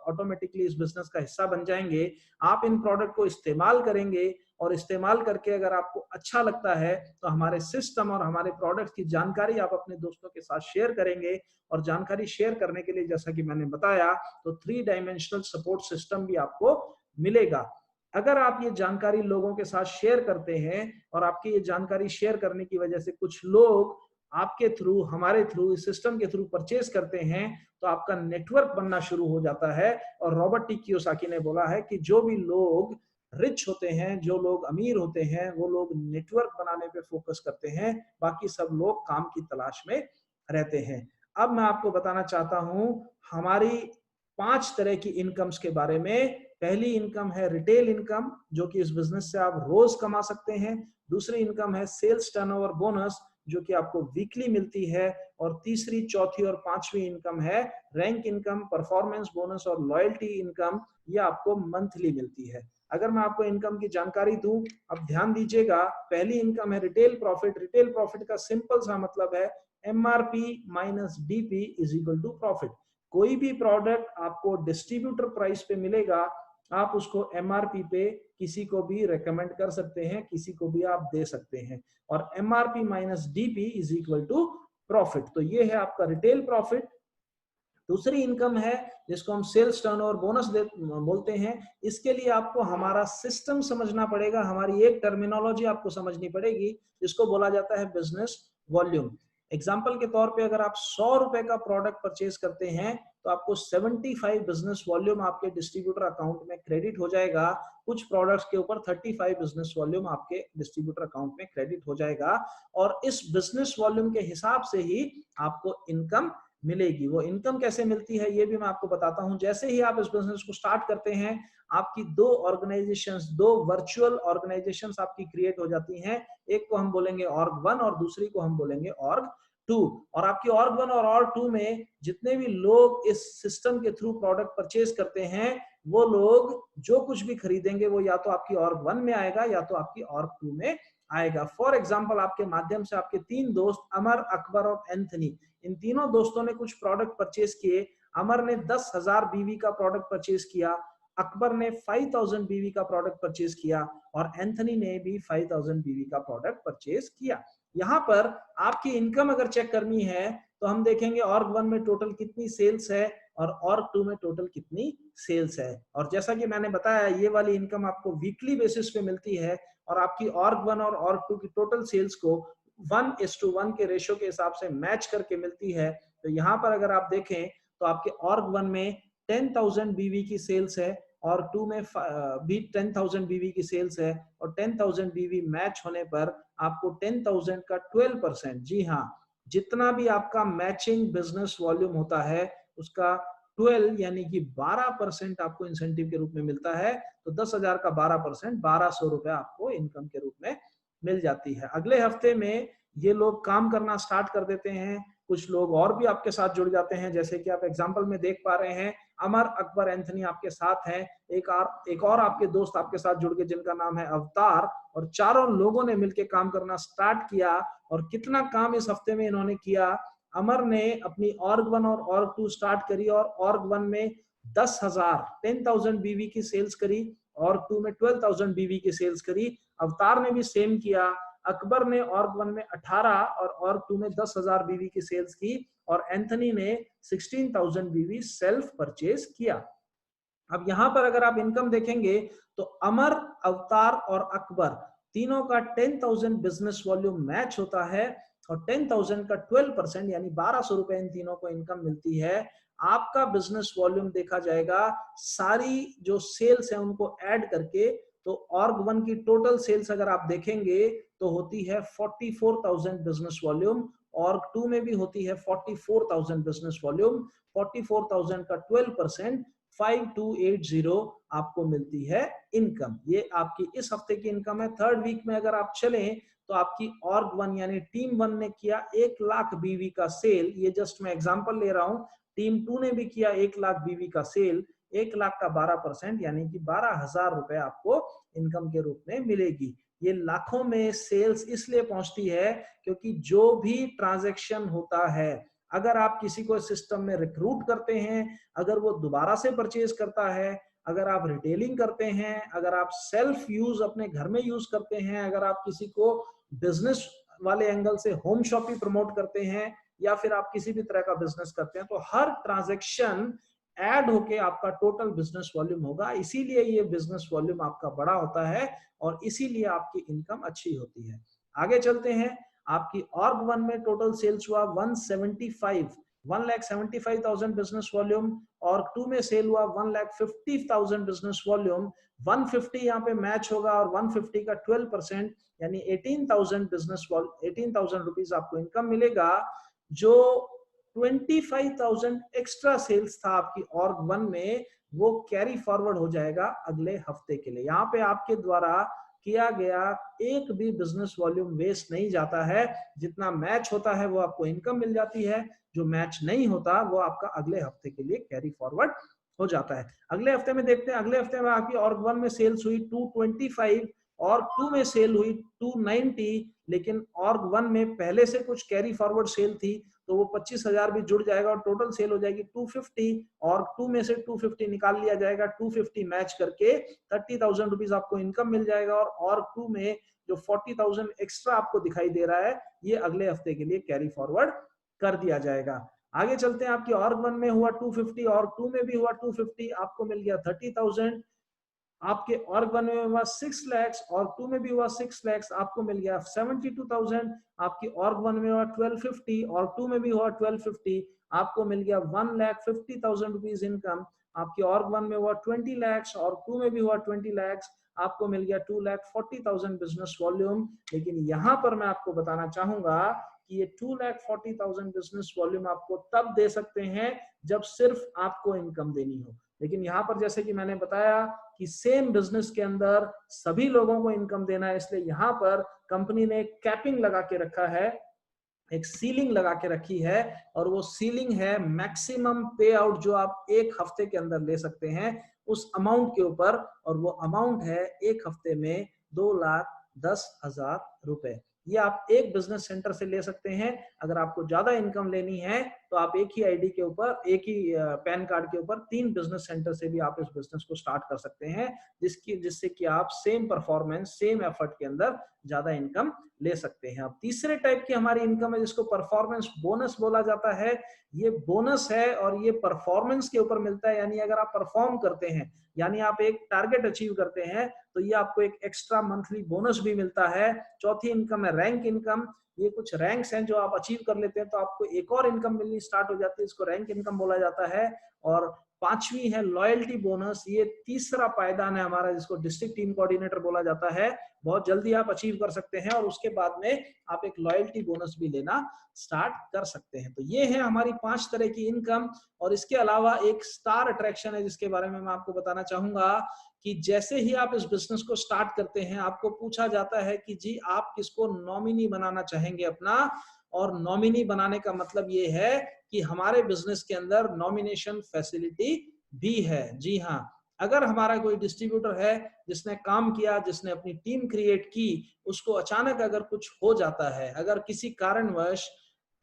ऑटोमेटिकली इस बिजनेस का हिस्सा बन जाएंगे। आप इन प्रोडक्ट को इस्तेमाल करेंगे, और इस्तेमाल करके अगर आपको अच्छा लगता है तो हमारे सिस्टम और हमारे प्रोडक्ट की जानकारी आप अपने दोस्तों के साथ शेयर करेंगे। और जानकारी शेयर करने के लिए जैसा कि मैंने बताया, तो 3 डायमेंशनल सपोर्ट सिस्टम भी आपको मिलेगा। अगर आप ये जानकारी लोगों के साथ शेयर करते हैं और आपकी ये जानकारी शेयर करने की वजह से कुछ लोग आपके थ्रू, हमारे थ्रू, इस सिस्टम के थ्रू परचेज करते हैं, तो आपका नेटवर्क बनना शुरू हो जाता है। और रॉबर्ट टी कियोसाकी ने बोला है कि जो भी लोग रिच होते हैं, जो लोग अमीर होते हैं, वो लोग नेटवर्क बनाने पे फोकस करते हैं, बाकी सब लोग काम की तलाश में रहते हैं। अब मैं आपको बताना चाहता हूं हमारी 5 तरह की इनकम्स के बारे में। पहली इनकम है रिटेल इनकम, जो कि इस बिजनेस से आप रोज कमा सकते हैं। दूसरी इनकम है सेल्स टर्नओवर बोनस, जो कि आपको वीकली मिलती है, और तीसरी, चौथी और पांचवी इनकम है रैंक इनकम, परफॉर्मेंस बोनस और लॉयल्टी इनकम, ये आपको मंथली मिलती है। अगर मैं आपको इनकम की जानकारी दूं, अब ध्यान दीजिएगा, पहली इनकम है रिटेल प्रॉफिट। रिटेल प्रॉफिट का सिंपल सा मतलब है MRP minus DP is equal to profit. कोई भी प्रोडक्ट आपको डिस्ट्रीब्यूटर प्राइस पे मिलेगा, आप उसको MRP पे किसी को भी रेकमेंड कर सकते हैं, किसी को भी आप दे सकते हैं, और MRP minus DP is equal to profit. तो ये है आपका रिटेल प्रॉफिट। दूसरी इनकम है जिसको हम सेल्स टर्नओवर बोनस बोलते हैं। इसके लिए आपको हमारा सिस्टम समझना पड़ेगा, हमारी एक टर्मिनोलॉजी आपको समझनी पड़ेगी जिसको बोला जाता है बिजनेस वॉल्यूम। एग्जाम्पल के तौर पे अगर आप 100 रुपए का प्रोडक्ट परचेज करते हैं तो आपको 75 बिजनेस वॉल्यूम आपके डिस्ट्रीब्यूटर अकाउंट में क्रेडिट हो जाएगा। कुछ प्रोडक्ट्स के ऊपर 35 बिजनेस वॉल्यूम आपके डिस्ट्रीब्यूटर अकाउंट में क्रेडिट हो जाएगा, और इस बिजनेस वॉल्यूम के हिसाब से ही आपको इनकम मिलेगी। वो इनकम कैसे मिलती है ये भी मैं आपको बताता हूं। जैसे ही आप इस बिजनेस को स्टार्ट करते हैं, आपकी दो ऑर्गेनाइजेशंस, दो वर्चुअल ऑर्गेनाइजेशंस आपकी क्रिएट हो जाती हैं। एक को हम बोलेंगे org1 और दूसरी को हम बोलेंगे org2। और आपकी org1 और org2 में जितने भी लोग इस सिस्टम के थ्रू प्रोडक्ट परचेज करते हैं, वो लोग जो कुछ भी खरीदेंगे वो या तो आपकी org1 में आएगा या तो आपकी org2 में आएगा। फॉर एग्जाम्पल, आपके माध्यम से आपके 3 दोस्त अमर, अकबर और एंथनी, इन तीनों दोस्तों ने कुछ प्रोडक्ट परचेज किए। अमर ने 10,000 BV का प्रोडक्ट परचेज किया, अकबर ने 5,000 BV का प्रोडक्ट परचेज किया, और एंथनी ने भी 5,000 BV का प्रोडक्ट परचेज किया। यहाँ पर आपकी इनकम अगर चेक करनी है तो हम देखेंगे org1 में टोटल कितनी सेल्स है और org2 में टोटल कितनी सेल्स है। और जैसा कि मैंने बताया, ये वाली इनकम आपको वीकली बेसिस पे मिलती है, और आपकी org1 और org2 की टोटल सेल्स को 1:1 के रेशियो के हिसाब से मैच करके मिलती है। तो यहाँ पर अगर आप देखें तो आपके org1 में 10,000 BV की सेल्स है, org2 में भी 10,000 BV की सेल्स है, और 10,000 BV मैच होने पर आपको 10,000 का 12%, जी हाँ, जितना भी आपका मैचिंग बिजनेस वॉल्यूम होता है उसका 12 यानी कि 12% आपको इंसेंटिव के रूप में मिलता है। तो 10,000 का 12%, 1,200 रुपए आपको इनकम के रूप में मिल जाती है। अगले हफ्ते में ये लोग काम करना स्टार्ट कर देते हैं, कुछ लोग और भी आपके साथ जुड़ जाते हैं, जैसे कि आप एग्जांपल में देख पा रहे हैं, अमर, अकबर, एंथनी आपके साथ हैं, एक और आपके दोस्त आपके साथ जुड़ गए जिनका नाम है अवतार, और चारों लोगों ने मिलकर काम करना स्टार्ट किया। और कितना काम इस हफ्ते में इन्होंने किया, अमर ने अपनी org1 और org2 स्टार्ट करी, और org1 में 10,000 BV की सेल्स करी, org2 में 12,000 BV की सेल्स करी। अवतार ने भी सेम किया, अकबर ने org1 में 18 और org2 में 10,000 BV की सेल्स की, और एंथनी ने 16,000 BV सेल्फ परचेज किया। अब यहां पर अगर आप इनकम देखेंगे तो अमर, अवतार और अकबर तीनों का 10,000 बिजनेस वॉल्यूम मैच होता है, और 10,000 का 12% यानी 1,200 रुपए इन तीनों को इनकम मिलती है। आपका बिजनेस वॉल्यूम देखा जाएगा, सारी जो सेल्स है उनको ऐड करके, तो org1 की टोटल सेल्स अगर आप देखेंगे तो होती है 44,000 बिजनेस वॉल्यूम, org2 में भी होती है 44,000 बिजनेस वॉल्यूम। 44,000 का 12%, 5280 आपको मिलती है इनकम। ये आपकी इस हफ्ते की इनकम है। थर्ड वीक में अगर आप चलें तो आपकी org1 यानी टीम 1 ने किया 1 लाख BV का सेल, ये जस्ट मैं एग्जांपल ले रहा हूं। टीम 2 ने भी किया 1 लाख BV का सेल, 1 लाख का 12% यानी कि 12,000 रुपए आपको इनकम के रूप में मिलेगी। ये लाखों में सेल्स इसलिए पहुंचती है क्योंकि जो भी ट्रांजैक्शन होता है, अगर आप किसी को सिस्टम में रिक्रूट करते हैं, अगर वो दोबारा से परचेज करता है, अगर आप रिटेलिंग करते हैं, अगर आप सेल्फ यूज अपने घर में यूज करते हैं, अगर आप किसी को बिजनेस वाले एंगल से होम शॉपिंग प्रमोट करते हैं, या फिर आप किसी भी तरह का बिजनेस करते हैं, तो हर ट्रांजैक्शन ऐड होके आपका टोटल बिजनेस वॉल्यूम होगा। इसीलिए ये बिजनेस वॉल्यूम आपका बड़ा होता है और इसीलिए आपकी इनकम अच्छी होती है। आगे चलते हैं। आपकी org1 में टोटल सेल्स हुआ 1,75,000 बिजनेस वॉल्यूम, org2 में सेल हुआ 1,50,000 बिजनेस वॉल्यूम। 150 यहाँ पे मैच होगा, और 150 का 12% यानी 18,000 बिजनेस 18,000 रुपीज आपको इनकम मिलेगा। जो 25,000 एक्स्ट्रा सेल्स था आपकी org1 में, वो कैरी फॉरवर्ड हो जाएगा अगले हफ्ते के लिए। यहाँ पे आपके द्वारा किया गया एक भी बिजनेस वॉल्यूम वेस्ट नहीं जाता है। जितना मैच होता है वो आपको इनकम मिल जाती है, जो मैच नहीं होता वो आपका अगले हफ्ते के लिए कैरी फॉरवर्ड हो जाता है। अगले हफ्ते में देखते हैं, अगले हफ्ते में आपकी ऑर्ग 1 में सेल्स हुई 225, ऑर्ग 2 में सेल हुई 290, लेकिन ऑर्ग 1 में पहले से कुछ कैरी फॉरवर्ड सेल थी तो वो 25,000 भी जुड़ जाएगा और टोटल सेल हो जाएगी 250। ऑर्ग 2 में से 250 निकाल लिया जाएगा, 250 मैच करके 30,000 रुपीज आपको इनकम मिल जाएगा। और ऑर्ग 2 में जो 40,000 एक्स्ट्रा आपको दिखाई दे रहा है ये अगले हफ्ते के लिए कैरी फॉरवर्ड कर दिया जाएगा। आगे चलते हैं, आपकी ऑर्ग 1 में हुआ 250, ऑर्ग 2 में भी हुआ 250, आपको मिल गया 30,000। आपके ऑर्ग 1 में हुआ 6 लाख, ऑर्ग 2 में भी हुआ 6 लाख, आपको मिल गया 72,000। आपकी ऑर्ग 1 में हुआ 1250, ऑर्ग 2 में भी हुआ 1250, आपको मिल गया 1,50,000 रुपीज इनकम। आपकी ऑर्ग 1 में हुआ 20 लाख, ऑर्ग 2 में भी हुआ 20 लाख, आपको मिल गया 2,40,000 बिजनेस वॉल्यूम। लेकिन यहां पर मैं आपको बताना चाहूंगा कि ये 2,40,000 बिजनेस वॉल्यूम आपको तब दे सकते हैं जब सिर्फ आपको इनकम देनी हो। लेकिन यहाँ पर जैसे कि मैंने बताया कि सेम बिजनेस के अंदर सभी लोगों को इनकम देना है, इसलिए यहाँ पर कंपनी ने कैपिंग लगा के रखा है, एक सीलिंग लगा के रखी है, और वो सीलिंग है मैक्सिमम पे आउट जो आप एक हफ्ते के अंदर ले सकते हैं उस अमाउंट के ऊपर, और वो अमाउंट है एक हफ्ते में 2,10,000 रुपए। ये आप एक बिजनेस सेंटर से ले सकते हैं। अगर आपको ज्यादा इनकम लेनी है तो आप एक ही आईडी के ऊपर, एक ही पैन कार्ड के ऊपर 3 बिजनेस सेंटर से भी आप इस बिजनेस को स्टार्ट कर सकते हैं, जिससे कि आप सेम परफॉर्मेंस, सेम एफर्ट के अंदर ज्यादा इनकम ले सकते हैं। अब तीसरे टाइप की हमारी इनकम है जिसको परफॉर्मेंस बोनस बोला जाता है। ये बोनस है और ये परफॉर्मेंस के ऊपर मिलता है, यानी अगर आप परफॉर्म करते हैं, यानी आप एक टारगेट अचीव करते हैं तो ये आपको एक एक्स्ट्रा मंथली बोनस भी मिलता है। चौथी इनकम है रैंक इनकम। ये कुछ रैंक्स हैं जो आप अचीव कर लेते हैं तो आपको एक और इनकम मिलनी स्टार्ट हो जाती है, इसको रैंक इनकम बोला जाता है। और पांचवी है लॉयल्टी बोनस। ये तीसरा पायदान है हमारा जिसको डिस्ट्रिक्ट टीम कोऑर्डिनेटर बोला जाता है। बहुत जल्दी आप अचीव कर सकते हैं और उसके बाद में आप एक लॉयल्टी बोनस भी लेना स्टार्ट कर सकते हैं। तो ये है हमारी 5 तरह की इनकम। और इसके अलावा एक स्टार अट्रैक्शन है जिसके बारे में मैं आपको बताना चाहूंगा कि जैसे ही आप इस बिजनेस को स्टार्ट करते हैं आपको पूछा जाता है कि जी आप किसको नॉमिनी बनाना चाहेंगे अपना। और नॉमिनी बनाने का मतलब ये है कि हमारे बिजनेस के अंदर नॉमिनेशन फैसिलिटी भी है। जी हाँ, अगर हमारा कोई डिस्ट्रीब्यूटर है जिसने काम किया, जिसने अपनी टीम क्रिएट की, उसको अचानक अगर कुछ हो जाता है, अगर किसी कारणवश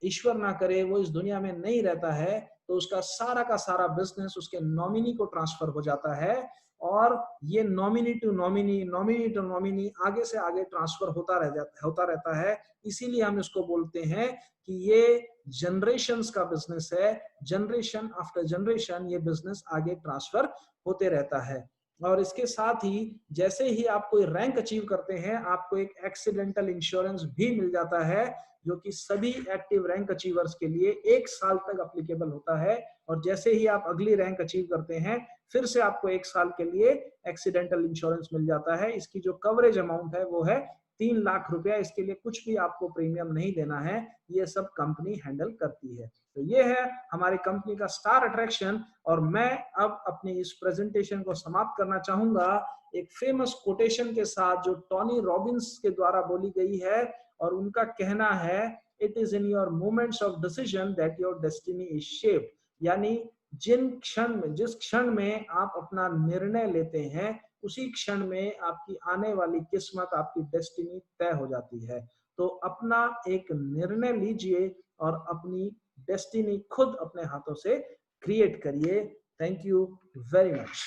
ईश्वर ना करे वो इस दुनिया में नहीं रहता है, तो उसका सारा का सारा बिजनेस उसके नॉमिनी को ट्रांसफर हो जाता है। और ये nominee to nominee, nominee to nominee आगे से आगे ट्रांसफर होता रहता है। इसीलिए हम इसको बोलते हैं कि ये जनरेशंस का बिजनेस है। जनरेशन आफ्टर जनरेशन ये बिजनेस आगे ट्रांसफर होते रहता है। और इसके साथ ही जैसे ही आप कोई रैंक अचीव करते हैं आपको एक एक्सीडेंटल इंश्योरेंस भी मिल जाता है, जो कि सभी एक्टिव रैंक अचीवर्स के लिए 1 साल तक एप्लीकेबल होता है। और जैसे ही आप अगली रैंक अचीव करते हैं फिर से आपको 1 साल के लिए एक्सीडेंटल इंश्योरेंस मिल जाता है। इसकी जो कवरेज अमाउंट है वो है 3 लाख रुपया। इसके लिए कुछ भी आपको प्रीमियम नहीं देना है, ये सब कंपनी हैंडल करती है। तो ये है हमारी कंपनी का स्टार अट्रैक्शन। और मैं अब अपनी इस प्रेजेंटेशन को समाप्त करना चाहूंगा एक फेमस कोटेशन के साथ जो टोनी रॉबिन्स के द्वारा बोली गई है। और उनका कहना है, it is in your moments of decision that your destiny is shaped. यानी जिस क्षण में आप अपना निर्णय लेते हैं उसी क्षण में आपकी आने वाली किस्मत, आपकी डेस्टिनी तय हो जाती है। तो अपना एक निर्णय लीजिए और अपनी डेस्टिनी खुद अपने हाथों से क्रिएट करिए। Thank you very much.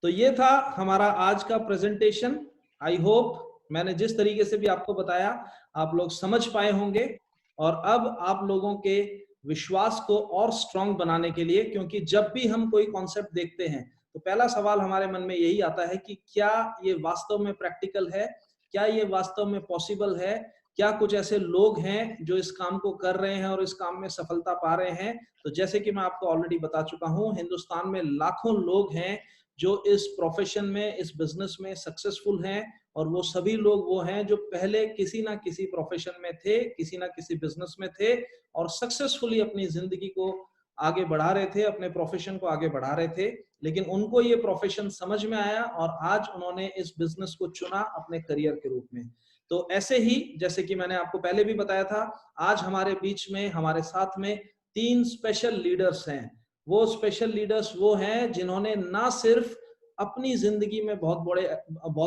तो ये था हमारा आज का प्रेजेंटेशन। आई होप मैंने जिस तरीके से भी आपको बताया आप लोग समझ पाए होंगे। और अब आप लोगों के विश्वास को और स्ट्रांग बनाने के लिए, क्योंकि जब भी हम कोई कॉन्सेप्ट देखते हैं तो पहला सवाल हमारे मन में यही आता है कि क्या ये वास्तव में प्रैक्टिकल है, क्या ये वास्तव में पॉसिबल है, क्या कुछ ऐसे लोग हैं जो इस काम को कर रहे हैं और इस काम में सफलता पा रहे हैं। तो जैसे कि मैं आपको ऑलरेडी बता चुका हूं, हिंदुस्तान में लाखों लोग हैं जो इस प्रोफेशन में, इस बिजनेस में सक्सेसफुल हैं। और वो सभी लोग वो हैं जो पहले किसी ना किसी प्रोफेशन में थे, किसी ना किसी बिजनेस में थे और सक्सेसफुली अपनी जिंदगी को आगे बढ़ा रहे थे, अपने प्रोफेशन को आगे बढ़ा रहे थे, लेकिन उनको ये प्रोफेशन समझ में आया और आज उन्होंने इस बिजनेस को चुना अपने करियर के रूप में। तो ऐसे ही जैसे कि मैंने आपको पहले भी बताया था, आज हमारे बीच में, हमारे साथ में 3 स्पेशल लीडर्स हैं। वो स्पेशल लीडर्स वो हैं जिन्होंने ना सिर्फ अपनी जिंदगी में बहुत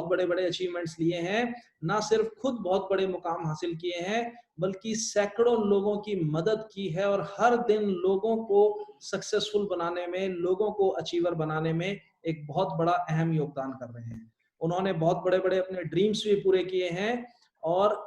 बड़े बड़े अचीवमेंट्स लिए हैं, ना सिर्फ खुद बहुत बड़े मुकाम हासिल किए हैं, बल्कि सैकड़ों लोगों की मदद की है और हर दिन लोगों को सक्सेसफुल बनाने में, लोगों को अचीवर बनाने में एक बहुत बड़ा अहम योगदान कर रहे हैं। उन्होंने बहुत बड़े बड़े अपने ड्रीम्स भी पूरे किए हैं और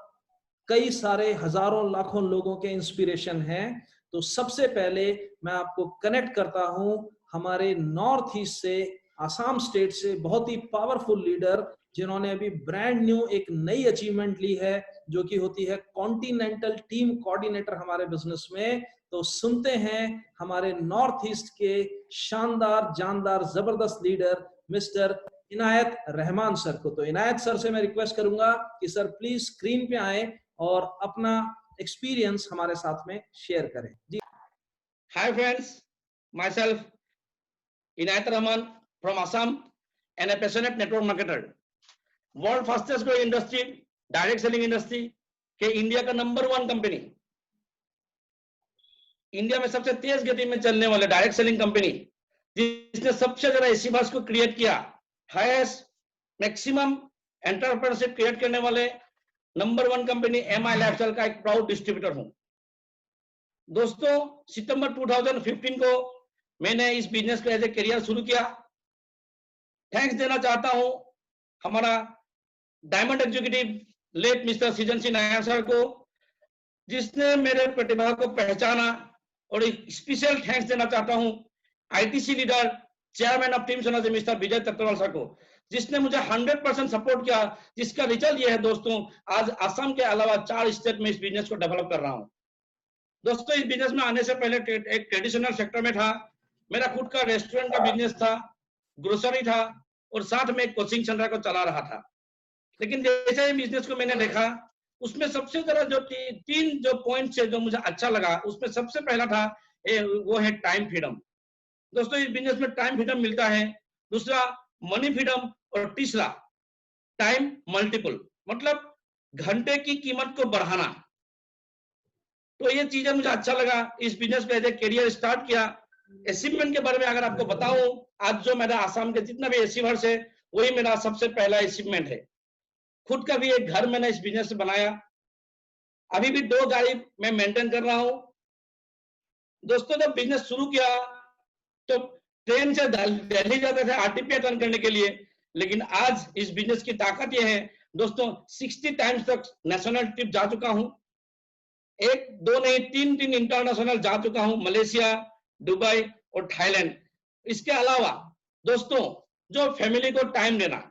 कई सारे हजारों लाखों लोगों के इंस्पिरेशन हैं। तो सबसे पहले मैं आपको कनेक्ट करता हूं हमारे नॉर्थ ईस्ट से, आसाम स्टेट से बहुत ही पावरफुल लीडर जिन्होंने अभी ब्रांड न्यू एक नई अचीवमेंट ली है, जो कि होती है कॉन्टिनेंटल टीम कोऑर्डिनेटर हमारे बिजनेस में। तो सुनते हैं हमारे नॉर्थ ईस्ट के शानदार, जानदार, जबरदस्त लीडर मिस्टर इनायत रहमान सर को। तो इनायत सर से मैं रिक्वेस्ट करूंगा कि सर प्लीज स्क्रीन पे आए और अपना एक्सपीरियंस हमारे साथ में शेयर करें। जी। Hi friends, myself Inayat Rahman from Assam and a passionate network marketer. World fastest growing industry, direct selling industry के इंडिया का नंबर 1 कंपनी, इंडिया में सबसे तेज गति में चलने वाले डायरेक्ट सेलिंग कंपनी, जिसने सबसे ज्यादा एसी बस को क्रिएट किया, हाईएस्ट मैक्सिमम एंटरप्रेन्योरशिप क्रिएट करने वाले नंबर 1 कंपनी एमआई लाइफस्टाइल का एक प्राउड डिस्ट्रीब्यूटर हूं। दोस्तों, सितंबर 2015 को मैंने इस बिजनेस को एज ए करियर शुरू किया। थैंक्स देना चाहता हूं हमारा डायमंड एग्जीक्यूटिव लेट मिस्टर सृजन सिंह नायर सर को, जिसने मेरे प्रतिभा को पहचाना, और एक स्पेशल थैंक्स देना चाहता हूं ITC leader, chairman of team सोनाजी मिस्टर विजय तत्वाल सर को, जिसने मुझे 100% सपोर्ट किया, जिसका रिजल्ट ये है दोस्तों, आज असम के अलावा 4 स्टेट में इस बिजनेस को डेवलप कर रहा हूं। दोस्तों, इस बिजनेस में आने से पहले एक ट्रेडिशनल सेक्टर में था। मेरा खुद का रेस्टोरेंट का बिजनेस था, ग्रोसरी था, और साथ में एक कोचिंग सेंटर को चला रहा था। लेकिन जैसे ही बिजनेस को मैंने देखा, उसमें सबसे ज्यादा जो 3 जो पॉइंट्स है जो मुझे अच्छा लगा, उसमें सबसे पहला था वो है टाइम फ्रीडम। दोस्तों, इस बिजनेस में टाइम फ्रीडम मिलता है। दूसरा मनी फ्रीडम, और तीसरा टाइम मल्टीपल, मतलब घंटे की कीमत को बढ़ाना। तो ये चीजें मुझे अच्छा लगा। इस बिजनेस में एज ए करियर स्टार्ट किया। अचीवमेंट के बारे में अगर आपको बताऊं, आज जो मेरा आसाम के जितना भी अचीवर्स है, वही मेरा सबसे पहला अचीवमेंट है। खुद का भी एक घर मैंने इस बिजनेस से बनाया। अभी भी 2 गाड़ी मैं मेंटेन कर रहा हूं। दोस्तों, जब बिजनेस शुरू किया तो ट्रेन से दिल्ली जाते थे आरटीपी अटेंड करने के लिए, लेकिन आज इस बिजनेस की ताकत यह है दोस्तों, 60 टाइम्स तक नेशनल ट्रिप जा चुका हूं। 1, 2 नहीं, 3 इंटरनेशनल जा चुका हूं, मलेशिया, दुबई और थाईलैंड। इसके अलावा दोस्तों, जो फैमिली को टाइम देना,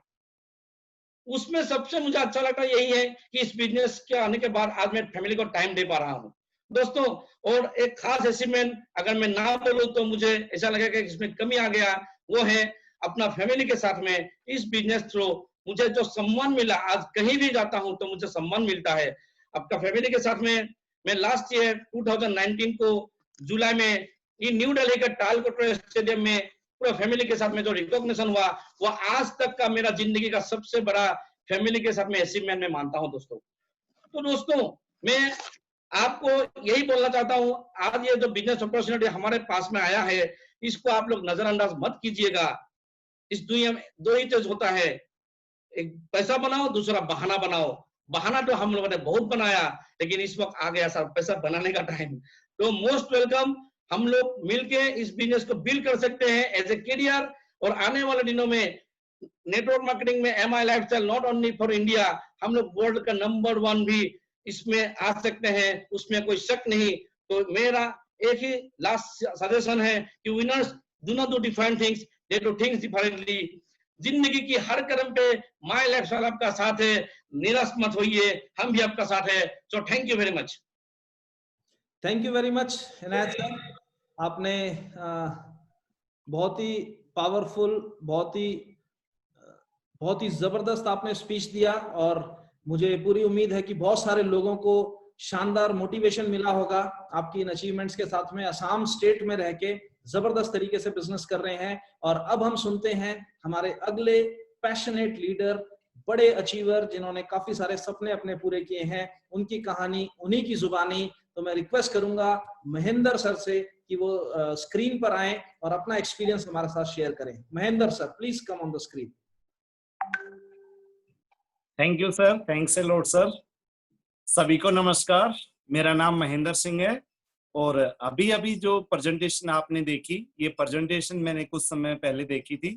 उसमें सबसे मुझे अच्छा लगता यही है कि इस बिजनेस के आने के बाद आज मैं फैमिली को टाइम दे पा रहा हूं दोस्तों। और एक खास अचीवमेंट अगर मैं ना बोलूं तो मुझे ऐसा लगेगा कि इसमें कमी आ गया, वो है अपना फैमिली के साथ में इस बिजनेस थ्रू मुझे जो सम्मान मिला। आज कहीं भी जाता हूं तो मुझे सम्मान मिलता है आपका फैमिली के साथ में। मैं लास्ट ईयर 2019 को जुलाई में ये न्यू दिल्ली के तालकटोरा स्टेडियम में पूरा फैमिली के साथ में जो रिकॉग्निशन हुआ, वो आज तक का मेरा जिंदगी का सबसे बड़ा फैमिली के साथ में अचीवमेंट में मानता हूं दोस्तों। तो दोस्तों, मैं आपको यही बोलना चाहता हूं, आज ये जो बिजनेस अपॉर्चुनिटी हमारे पास में आया है, इसको आप लोग नजरअंदाज मत कीजिएगा। इस दुनिया में 2 ही चीज होता है, एक पैसा बनाओ, दूसरा बहाना बनाओ। बहाना तो हम लोगों ने बहुत बनाया, लेकिन इस वक्त आ गया सब पैसा बनाने का टाइम। तो मोस्ट वेलकम, हम लोग मिलके इस बिजनेस को बिल्ड कर सकते हैं एज ए करियर। और आने वाले दिनों में नेटवर्क मार्केटिंग में MI lifestyle not only for India, हम लोग वर्ल्ड का नंबर 1 भी इसमें आ सकते हैं, उसमें कोई शक नहीं। तो मेरा एक ही लास्ट सजेशन है कि winners do not do different things, they do things differently. जिंदगी की हर कदम पे माय लाइफस्टाइल आपका साथ है, निराश मत होइए, हम भी आपका साथ है। So thank you very much. Thank you very much Inayat sir. आपने बहुत ही पावरफुल, बहुत ही जबरदस्त आपने स्पीच दिया, और मुझे पूरी उम्मीद है कि बहुत सारे लोगों को शानदार मोटिवेशन मिला होगा आपकी इन अचीवमेंट्स के साथ में। असम स्टेट में रह के जबरदस्त तरीके से बिजनेस कर रहे हैं। और अब हम सुनते हैं हमारे अगले पैशनेट लीडर, बड़े अचीवर, जिन्होंने काफी सारे सपने अपने पूरे किए हैं, उनकी कहानी उन्हीं की जुबानी। तो मैं रिक्वेस्ट करूंगा महेंद्र सर से कि वो स्क्रीन पर आए और अपना एक्सपीरियंस हमारे साथ शेयर करें। Mahendra sir, please come on the screen. Thank you sir, thanks a lot sir. सभी को नमस्कार, मेरा नाम महेंद्र सिंह है और अभी अभी जो प्रेजेंटेशन आपने देखी, ये प्रेजेंटेशन मैंने कुछ समय पहले देखी थी।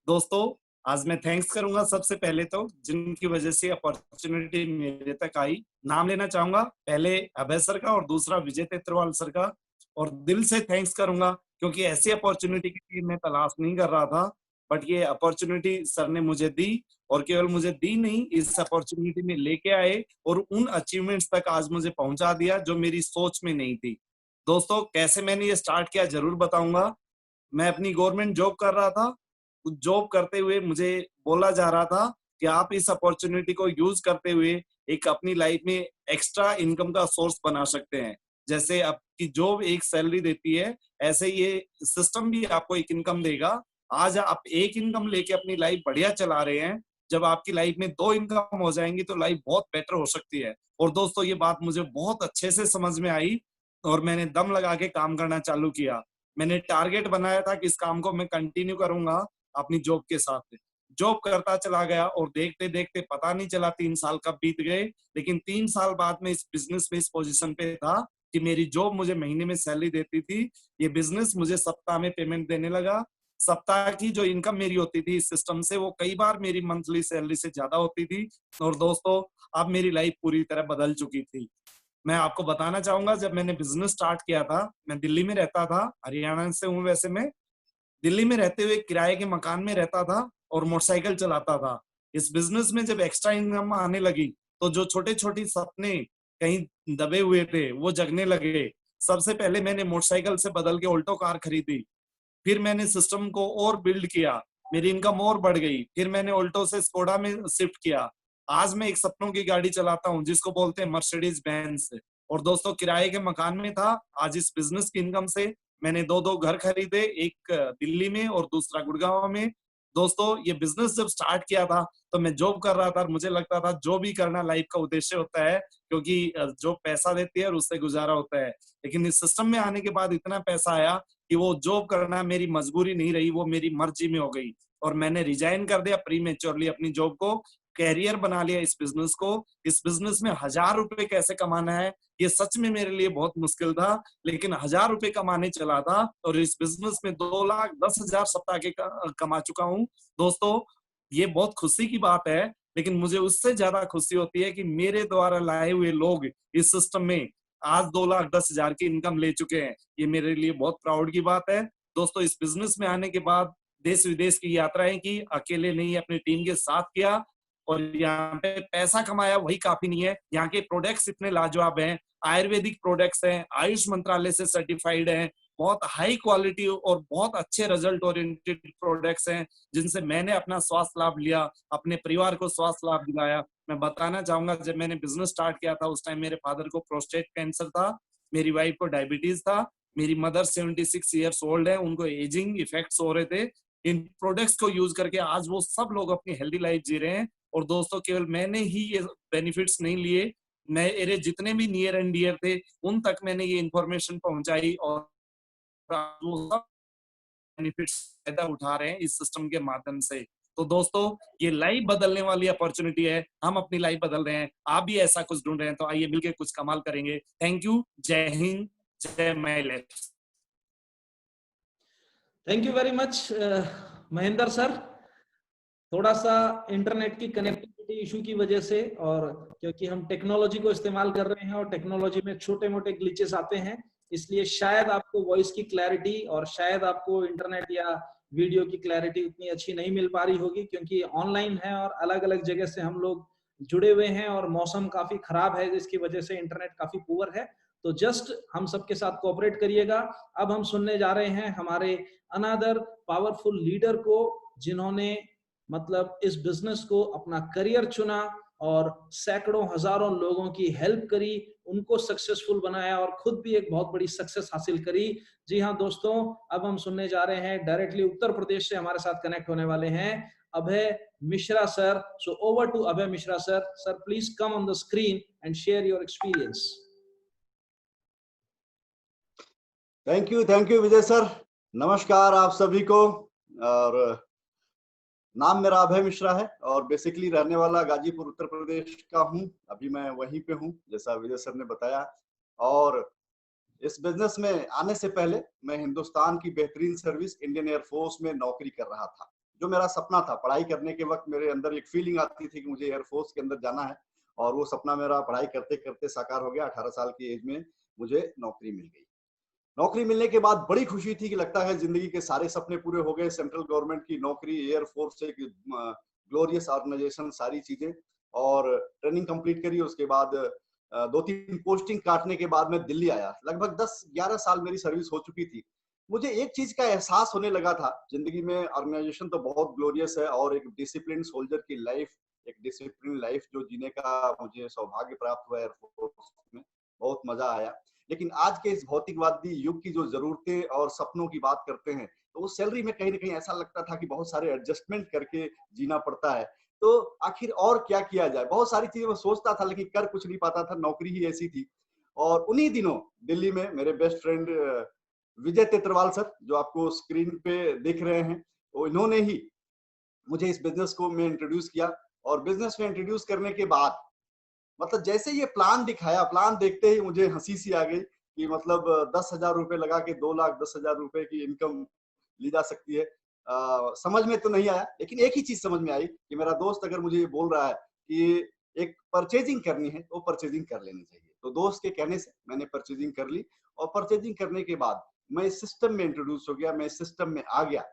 दोस्तों, आज मैं थैंक्स करूंगा सबसे पहले तो जिनकी वजह से अपॉर्चुनिटी मेरे तक आई। नाम लेना चाहूंगा, पहले अभय सर का और दूसरा विजय तेत्रवाल सर का। और दिल से थैंक्स करूंगा क्योंकि ऐसी अपॉर्चुनिटी की लिए मैं तलाश नहीं कर रहा था, बट ये अपॉर्चुनिटी सर ने मुझे दी। और केवल मुझे दी नहीं, इस अपॉर्चुनिटी में लेके आए और उन अचीवमेंट्स तक आज मुझे पहुंचा दिया जो मेरी सोच में नहीं थी। दोस्तों, कैसे मैंने ये स्टार्ट किया जरूर बताऊंगा। मैं अपनी गवर्नमेंट जॉब कर रहा था। जॉब करते हुए मुझे बोला जा रहा था कि आप इस अपॉर्चुनिटी को यूज करते हुए एक अपनी लाइफ में एक्स्ट्रा इनकम का सोर्स बना सकते हैं। जैसे आपकी जॉब एक सैलरी देती है, ऐसे ये सिस्टम भी आपको एक इनकम देगा। आज आप एक इनकम लेके अपनी लाइफ बढ़िया चला रहे हैं, जब आपकी लाइफ में 2 इनकम हो जाएंगी तो लाइफ बहुत बेटर हो सकती है। और दोस्तों, ये बात मुझे बहुत अच्छे से समझ में आई और मैंने दम लगा के काम करना चालू किया। मैंने टारगेट बनाया था कि इस काम को मैं कंटिन्यू करूंगा अपनी जॉब के साथ। जॉब करता चला गया और देखते देखते पता नहीं चला 3 साल कब बीत गए। लेकिन 3 साल बाद में इस बिजनेस में इस पोजीशन पे था कि मेरी जॉब मुझे महीने में सैलरी देती थी, ये बिजनेस मुझे सप्ताह में पेमेंट देने लगा। सप्ताह की जो इनकम मेरी होती थी इस सिस्टम से, वो कई बार मेरी मंथली सैलरी से ज्यादा होती थी। और दोस्तों, अब मेरी लाइफ पूरी तरह बदल चुकी थी। मैं आपको बताना चाहूंगा, जब मैंने बिजनेस स्टार्ट किया था, मैं दिल्ली में रहता था, हरियाणा से हूँ वैसे मैं। दिल्ली में रहते हुए किराए के मकान में रहता था और मोटरसाइकिल चलाता था। इस बिजनेस में जब एक्स्ट्रा इनकम आने लगी तो जो छोटे छोटे सपने कहीं दबे हुए थे वो जगने लगे। सबसे पहले मैंने मोटरसाइकिल से बदल के ऑल्टो कार खरीदी। फिर मैंने सिस्टम को और बिल्ड किया, मेरी इनकम और बढ़ गई। फिर मैंने ऑल्टो से स्कोडा में शिफ्ट किया। आज मैं एक सपनों की गाड़ी चलाता हूँ जिसको बोलते हैं मर्सिडीज बेंज। और दोस्तों, किराए के मकान में था। आज इस बिजनेस की इनकम से मैंने 2 घर खरीदे, एक दिल्ली में और दूसरा गुड़गांव में। दोस्तों, ये बिजनेस जब स्टार्ट किया था तो मैं जॉब कर रहा था और मुझे लगता था जो भी करना लाइफ का उद्देश्य होता है, क्योंकि जो पैसा देती है और उससे गुजारा होता है। लेकिन इस सिस्टम में आने के बाद इतना पैसा आया कि वो जॉब करना मेरी मजबूरी नहीं रही, वो मेरी मर्जी में हो गई। और मैंने रिजाइन कर दिया प्रीमेच्योरली अपनी जॉब को, कैरियर बना लिया इस बिजनेस को। इस बिजनेस में 1000 रुपए कैसे कमाना है, ये सच में मेरे लिए बहुत मुश्किल था। लेकिन 1000 रुपए कमाने चला था और इस बिजनेस में 2,10,000 सप्ताह के कमा चुका हूँ। दोस्तों, ये बहुत खुशी की बात है, लेकिन मुझे उससे ज्यादा खुशी होती है कि मेरे द्वारा लाए हुए लोग इस सिस्टम में आज 2,10,000 की इनकम ले चुके हैं। ये मेरे लिए बहुत प्राउड की बात है। दोस्तों, इस बिजनेस में आने के बाद देश विदेश की यात्राएं की, अकेले नहीं अपनी टीम के साथ किया। और यहाँ पे पैसा कमाया वही काफी नहीं है, यहाँ के प्रोडक्ट्स इतने लाजवाब हैं। आयुर्वेदिक प्रोडक्ट्स हैं, आयुष मंत्रालय से सर्टिफाइड हैं, बहुत हाई क्वालिटी और बहुत अच्छे रिजल्ट ओरिएंटेड प्रोडक्ट्स हैं जिनसे मैंने अपना स्वास्थ्य लाभ लिया, अपने परिवार को स्वास्थ्य लाभ दिलाया। मैं बताना चाहूंगा, जब मैंने बिजनेस स्टार्ट किया था उस टाइम मेरे फादर को प्रोस्टेट कैंसर था, मेरी वाइफ को डायबिटीज था, मेरी मदर 76 ईयर्स ओल्ड है, उनको एजिंग इफेक्ट्स हो रहे थे। इन प्रोडक्ट्स को यूज करके आज वो सब लोग अपनी हेल्दी लाइफ जी रहे हैं। और दोस्तों, केवल मैंने ही ये बेनिफिट्स नहीं लिए, मेरे जितने भी नियर एंड डियर थे उन तक मैंने ये इंफॉर्मेशन पहुंचाई और वो सब बेनिफिट्स फायदा उठा रहे हैं इस सिस्टम के माध्यम से। तो दोस्तों, ये लाइफ बदलने वाली अपॉर्चुनिटी है, हम अपनी लाइफ बदल रहे हैं। आप भी ऐसा कुछ ढूंढ रहे हैं तो आइए मिलकर कुछ कमाल करेंगे। Thank you. जय हिंद, जय my. Thank you very much Mahendra sir. थोड़ा सा इंटरनेट की कनेक्टिविटी इशू की वजह से, और क्योंकि हम टेक्नोलॉजी को इस्तेमाल कर रहे हैं और टेक्नोलॉजी में छोटे मोटे ग्लिचेस आते हैं, इसलिए शायद आपको वॉइस की क्लैरिटी और शायद आपको इंटरनेट या वीडियो की क्लैरिटी उतनी अच्छी नहीं मिल पा रही होगी, क्योंकि ऑनलाइन है और अलग अलग जगह से हम लोग जुड़े हुए हैं और मौसम काफी खराब है जिसकी वजह से इंटरनेट काफी पुअर है। तो जस्ट हम सबके साथ कोऑपरेट करिएगा। अब हम सुनने जा रहे हैं हमारे अनदर पावरफुल लीडर को, जिन्होंने मतलब इस बिजनेस को अपना करियर चुना और सैकड़ों हजारों लोगों की हेल्प करी, उनको सक्सेसफुल बनाया और खुद भी एक बहुत बड़ी सक्सेस हासिल करी। जी हाँ दोस्तों, अब हम सुनने जा रहे हैं डायरेक्टली उत्तर प्रदेश से हमारे साथ कनेक्ट होने वाले हैं Abhay Mishra sir. So over to Abhay Mishra sir. Sir please come on the screen and share your experience. Thank you Vijay sir. नमस्कार आप सभी को। और नाम मेरा अभय मिश्रा है और बेसिकली रहने वाला गाजीपुर उत्तर प्रदेश का हूँ। अभी मैं वहीं पे हूँ जैसा विजय सर ने बताया। और इस बिजनेस में आने से पहले मैं हिंदुस्तान की बेहतरीन सर्विस इंडियन एयरफोर्स में नौकरी कर रहा था, जो मेरा सपना था। पढ़ाई करने के वक्त मेरे अंदर एक फीलिंग आती थी कि मुझे एयरफोर्स के अंदर जाना है, और वो सपना मेरा पढ़ाई करते करते साकार हो गया। 18 साल की एज में मुझे नौकरी मिल गई। नौकरी मिलने के बाद बड़ी खुशी थी कि लगता है जिंदगी के सारे सपने पूरे हो गए। सेंट्रल गवर्नमेंट की नौकरी, एयरफोर्स एक ग्लोरियस ऑर्गेनाइजेशन, सारी चीजें। और ट्रेनिंग कंप्लीट करी। उसके बाद 2-3 पोस्टिंग काटने के बाद मैं दिल्ली आया। लगभग 10-11 साल मेरी सर्विस हो चुकी थी। मुझे एक चीज का एहसास होने लगा था जिंदगी में, ऑर्गेनाइजेशन तो बहुत ग्लोरियस है और एक डिसिप्लिन सोल्जर की लाइफ, एक डिसिप्लिन लाइफ जो जीने का मुझे सौभाग्य प्राप्त हुआ एयरफोर्स में, बहुत मजा आया। लेकिन आज के इस भौतिकवादी युग की जो जरूरतें और सपनों की बात करते हैं, तो उस सैलरी में कहीं ना कहीं ऐसा लगता था कि बहुत सारे एडजस्टमेंट करके जीना पड़ता है। तो आखिर और क्या किया जाए, बहुत सारी चीजें मैं सोचता था लेकिन कर कुछ नहीं पाता था, नौकरी ही ऐसी थी। और उन्हीं दिनों दिल्ली में मेरे बेस्ट फ्रेंड विजय तेत्रवाल सर, जो आपको स्क्रीन पे दिख रहे हैं, वो इन्होंने ही मुझे इस बिजनेस को में इंट्रोड्यूस किया। और बिजनेस में इंट्रोड्यूस करने के बाद मतलब जैसे ये प्लान दिखाया, प्लान देखते ही मुझे हंसी सी आ गई कि मतलब 10,000 रुपए लगा के 2,10,000 रुपए की इनकम ली जा सकती है। समझ में तो नहीं आया, लेकिन एक ही चीज समझ में आई कि मेरा दोस्त अगर मुझे ये बोल रहा है कि एक परचेजिंग करनी है तो परचेजिंग कर लेनी चाहिए। तो दोस्त के कहने से मैंने परचेजिंग कर ली। और परचेजिंग करने के बाद मैं इस सिस्टम में इंट्रोड्यूस हो गया, मैं इस सिस्टम में आ गया।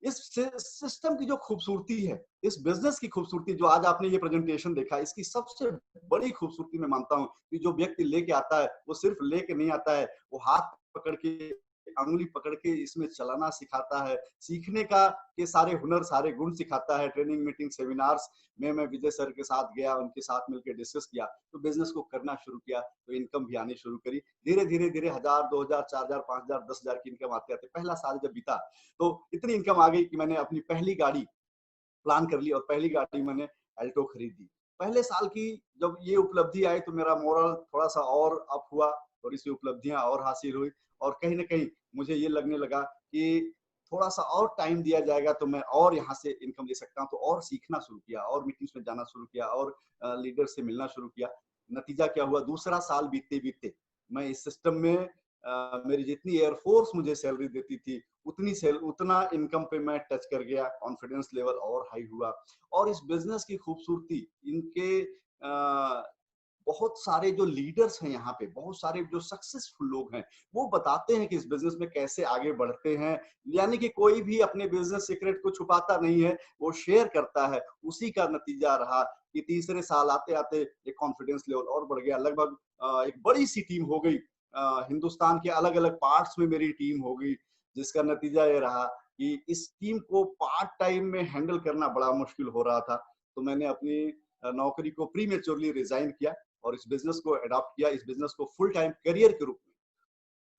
इस सिस्टम की जो खूबसूरती है, इस बिजनेस की खूबसूरती, जो आज आपने ये प्रेजेंटेशन देखा, इसकी सबसे बड़ी खूबसूरती मैं मानता हूँ कि जो व्यक्ति लेके आता है वो सिर्फ लेके नहीं आता है, वो हाथ पकड़ के, अंगुली पकड़ के इसमें चलाना सिखाता है, सीखने का के सारे हुनर, सारे गुण सिखाता है। ट्रेनिंग, मीटिंग, सेमिनार्स में मैं विजय सर के साथ गया, उनके साथ मिलकर डिस्कस किया, तो बिजनेस को करना शुरू किया, तो इनकम भी आनी शुरू करी। धीरे धीरे धीरे 1,000, 2,000, 4,000, 5,000, 10,000 की इनकम आते आते पहला साल जब बीता तो इतनी इनकम आ गई कि मैंने अपनी पहली गाड़ी प्लान कर ली और पहली गाड़ी मैंने अल्टो खरीदी। पहले साल की जब ये उपलब्धि आई तो मेरा मोरल थोड़ा सा और अप हुआ, थोड़ी सी उपलब्धियां और हासिल हुई। और कहीं ना कहीं मुझे ये लगने लगा कि थोड़ा सा और टाइम दिया जाएगा तो मैं और यहाँ से इनकम ले सकता हूँ। तो और सीखना शुरू किया, और मीटिंग्स में जाना शुरू किया, और लीडर से मिलना शुरू किया। नतीजा क्या हुआ, दूसरा साल बीतते बीतते मैं इस सिस्टम में मेरी जितनी एयरफोर्स मुझे सैलरी देती थी उतना इनकम पे मैं टच कर गया। कॉन्फिडेंस लेवल और हाई हुआ। और इस बिजनेस की खूबसूरती, इनके बहुत सारे जो लीडर्स हैं यहाँ पे, बहुत सारे जो सक्सेसफुल लोग हैं, वो बताते हैं कि इस बिजनेस में कैसे आगे बढ़ते हैं। यानी कि कोई भी अपने बिजनेस सीक्रेट को छुपाता नहीं है, वो शेयर करता है। उसी का नतीजा रहा कि तीसरे साल आते आते एक कॉन्फिडेंस लेवल और बढ़ गया। लगभग एक बड़ी सी टीम हो गई, हिंदुस्तान के अलग अलग पार्ट्स में मेरी टीम हो गई, जिसका नतीजा ये रहा कि इस टीम को पार्ट टाइम में हैंडल करना बड़ा मुश्किल हो रहा था। तो मैंने अपनी नौकरी को प्रीमेच्योरली रिजाइन किया और इस बिजनेस को अडॉप्ट किया। इस बिजनेस को फुल टाइम करियर के रूप में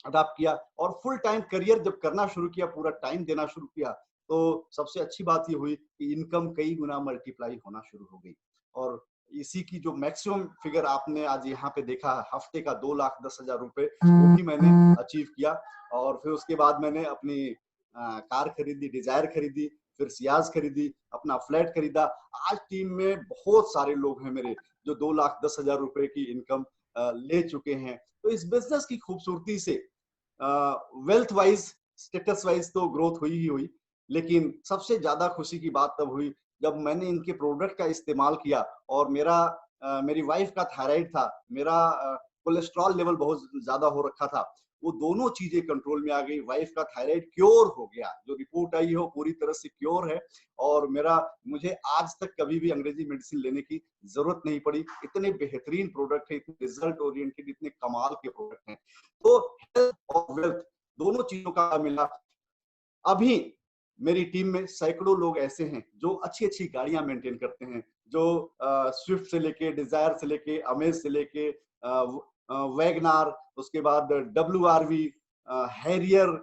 अडॉप्ट किया। और फुल टाइम करियर जब करना शुरू किया, पूरा टाइम देना शुरू किया, तो सबसे अच्छी बात ये हुई कि इनकम कई गुना मल्टीप्लाई होना शुरू हो गई। और इसी की जो मैक्सिमम फिगर आपने आज यहाँ पे देखा, हफ्ते का 2,10,000 रुपए, वो भी मैंने अचीव किया। और फिर उसके बाद मैंने अपनी कार खरीदी, डिजायर खरीदी, फिर सियाज खरीदी, अपना फ्लैट खरीदा। आज टीम में बहुत सारे लोग हैं मेरे जो 2,10,000 रुपए की इनकम ले चुके हैं। तो इस बिजनेस की खूबसूरती से वेल्थ वाइज, स्टेटस वाइज तो ग्रोथ हुई ही हुई, लेकिन सबसे ज्यादा खुशी की बात तब हुई जब मैंने इनके प्रोडक्ट का इस्तेमाल किया और मेरी वाइफ का थायराइड था, मेरा कोलेस्ट्रॉल लेवल बहुत ज्यादा हो रखा था, वो दोनों चीजें कंट्रोल में आ गई। वाइफ का थायराइड क्योर हो गया, जो रिपोर्ट आई है वो पूरी तरह से क्योर है। और मुझे आज तक कभी भी अंग्रेजी मेडिसिन लेने की जरूरत नहीं पड़ी। इतने बेहतरीन प्रोडक्ट है, इतने रिजल्ट ओरिएंटेड, इतने कमाल के प्रोडक्ट हैं। तो हेल्थ और वेल्थ दोनों चीजों का मिला। अभी मेरी टीम में सैकड़ों लोग ऐसे हैं जो अच्छी अच्छी गाड़ियां मेंटेन करते हैं, जो स्विफ्ट से लेके, डिजायर से लेके, अमेज से लेके, वैगनार, उसके बाद WRV, हैरियर,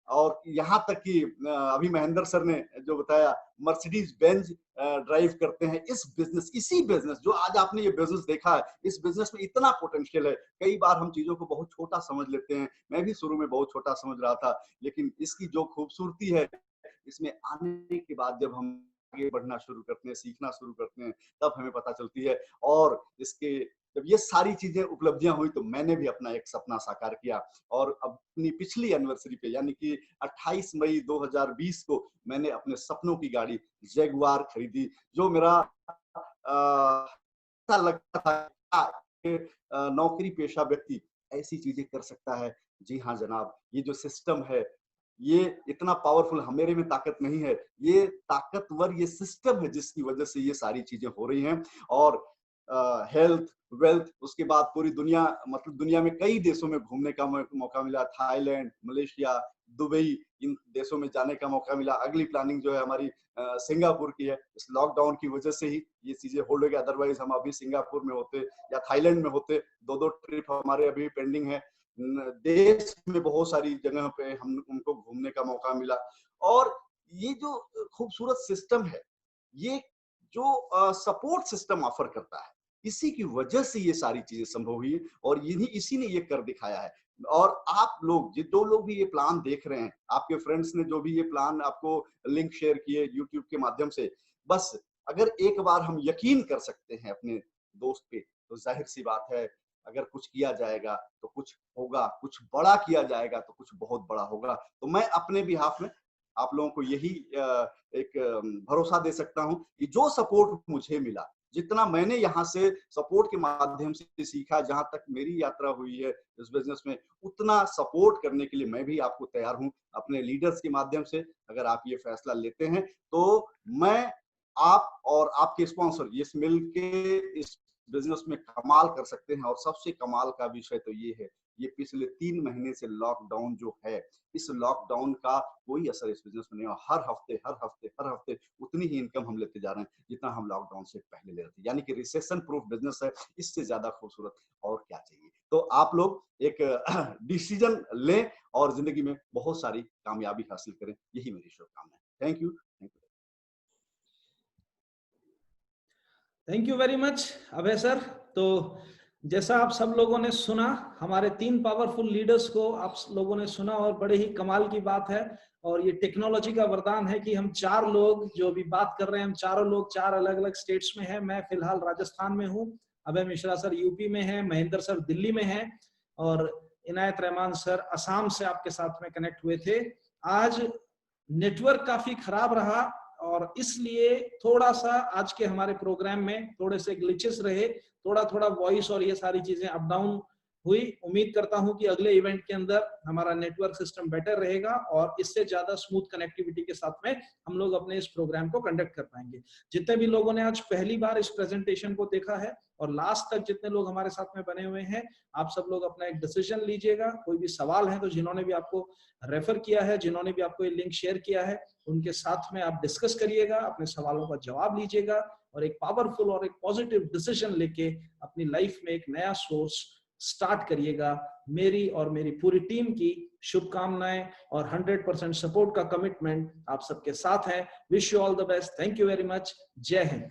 और यहाँ तक कि अभी महेंद्र सर ने जो बताया मर्सिडीज बेंज ड्राइव करते हैं। इस बिजनेस, इसी बिजनेस जो आज आपने ये बिजनेस देखा है, इस बिजनेस में इतना पोटेंशियल है। कई बार हम चीजों को बहुत छोटा समझ लेते हैं, मैं भी शुरू में बहुत छोटा समझ रहा था, लेकिन इसकी जो खूबसूरती है, इसमें आने के बाद जब हम आगे बढ़ना शुरू करते हैं, सीखना शुरू करते हैं, तब हमें पता चलती है। और इसके जब ये सारी चीजें उपलब्धियां हुई तो मैंने भी अपना एक सपना साकार किया, और अपनी पिछली एनिवर्सरी पे यानी कि 28 मई 2020 को मैंने अपने सपनों की गाड़ी जैगुआर खरीदी, जो मेरा ऐसा लगता था कि नौकरी पेशा व्यक्ति ऐसी चीजें कर सकता है। जी हाँ जनाब, ये जो सिस्टम है ये इतना पावरफुल, मेरे में ताकत नहीं है, ये ताकतवर ये सिस्टम है जिसकी वजह से ये सारी चीजें हो रही हैं। और हेल्थ, वेल्थ, उसके बाद पूरी दुनिया, मतलब दुनिया में कई देशों में घूमने का मौका मिला, थाईलैंड, मलेशिया, दुबई, इन देशों में जाने का मौका मिला। अगली प्लानिंग जो है हमारी सिंगापुर की है। इस लॉकडाउन की वजह से ही ये चीजें होल्ड हो गई, अदरवाइज हम अभी सिंगापुर में होते या थाईलैंड में होते। 2-2 ट्रिप हमारे अभी पेंडिंग है। देश में बहुत सारी जगह पे हम उनको घूमने का मौका मिला। और ये जो खूबसूरत सिस्टम है, ये जो सपोर्ट सिस्टम ऑफर करता है, इसी की वजह से ये सारी चीजें संभव हुई, और इसी ने ये कर दिखाया है। और आप लोग जो लोग भी ये प्लान देख रहे हैं, आपके फ्रेंड्स ने जो भी ये प्लान आपको लिंक शेयर किए यूट्यूब के माध्यम से, बस अगर एक बार हम यकीन कर सकते हैं अपने दोस्त पे, तो जाहिर सी बात है अगर कुछ किया जाएगा तो कुछ होगा, कुछ बड़ा किया जाएगा तो कुछ बहुत बड़ा होगा। तो मैं अपने बिहाफ में आप लोगों को यही एक भरोसा दे सकता हूं कि जो सपोर्ट मुझे मिला, जितना मैंने यहाँ से सपोर्ट के माध्यम से सीखा, जहां तक मेरी यात्रा हुई है इस बिजनेस में, उतना सपोर्ट करने के लिए मैं भी आपको तैयार हूं अपने लीडर्स के माध्यम से। अगर आप ये फैसला लेते हैं तो मैं, आप और आपके स्पॉन्सर ये मिलके इस बिजनेस में कमाल कर सकते हैं। और सबसे कमाल का विषय तो ये है, ये पिछले 3 महीने से लॉकडाउन जो है, इस लॉकडाउन का कोई असर इस बिजनेस में नहीं हुआ। हर हफ्ते उतनी ही इनकम हम लेते जा रहे हैं जितना हम लॉकडाउन से पहले ले रहे थे। यानी कि रिसेशन प्रूफ बिजनेस है, इससे ज्यादा खूबसूरत और क्या चाहिए। तो आप लोग एक डिसीजन लें और जिंदगी में बहुत सारी कामयाबी हासिल करें, यही मेरी शुभकामनाएं। Thank you. Thank you very much Abhay sir. तो जैसा आप सब लोगों ने सुना, हमारे 3 पावरफुल लीडर्स को आप लोगों ने सुना, और बड़े ही कमाल की बात है। और ये टेक्नोलॉजी का वरदान है कि हम 4 लोग जो भी बात कर रहे हैं, हम चारों लोग 4 अलग अलग स्टेट्स में हैं। मैं फिलहाल राजस्थान में हूँ, अभय मिश्रा सर यूपी में है, महेंद्र सर दिल्ली में है, और इनायत रहमान सर असम से आपके साथ में कनेक्ट हुए थे। आज नेटवर्क काफी खराब रहा, और इसलिए थोड़ा सा आज के हमारे प्रोग्राम में थोड़े से ग्लिचेस रहे, थोड़ा वॉइस और ये सारी चीजें अप डाउन हुई। उम्मीद करता हूं कि अगले इवेंट के अंदर हमारा नेटवर्क सिस्टम बेटर रहेगा, और इससे ज्यादा स्मूथ कनेक्टिविटी के साथ में हम लोग अपने इस प्रोग्राम को कंडक्ट कर पाएंगे। जितने भी लोगों ने आज पहली बार इस प्रेजेंटेशन को देखा है, और लास्ट तक जितने लोग हमारे साथ में बने हुए हैं, आप सब लोग अपना एक डिसीजन लीजिएगा। कोई भी सवाल है तो जिन्होंने भी आपको रेफर किया है, जिन्होंने भी आपको ये लिंक शेयर किया है, उनके साथ में आप डिस्कस करिएगा, अपने सवालों का जवाब लीजिएगा, और एक पावरफुल और एक पॉजिटिव डिसीजन लेके अपनी लाइफ में एक नया सोर्स स्टार्ट करिएगा। मेरी और मेरी पूरी टीम की शुभकामनाएं और 100% सपोर्ट का कमिटमेंट आप सबके साथ है। Wish you all the best. Thank you very much. जय हिंद।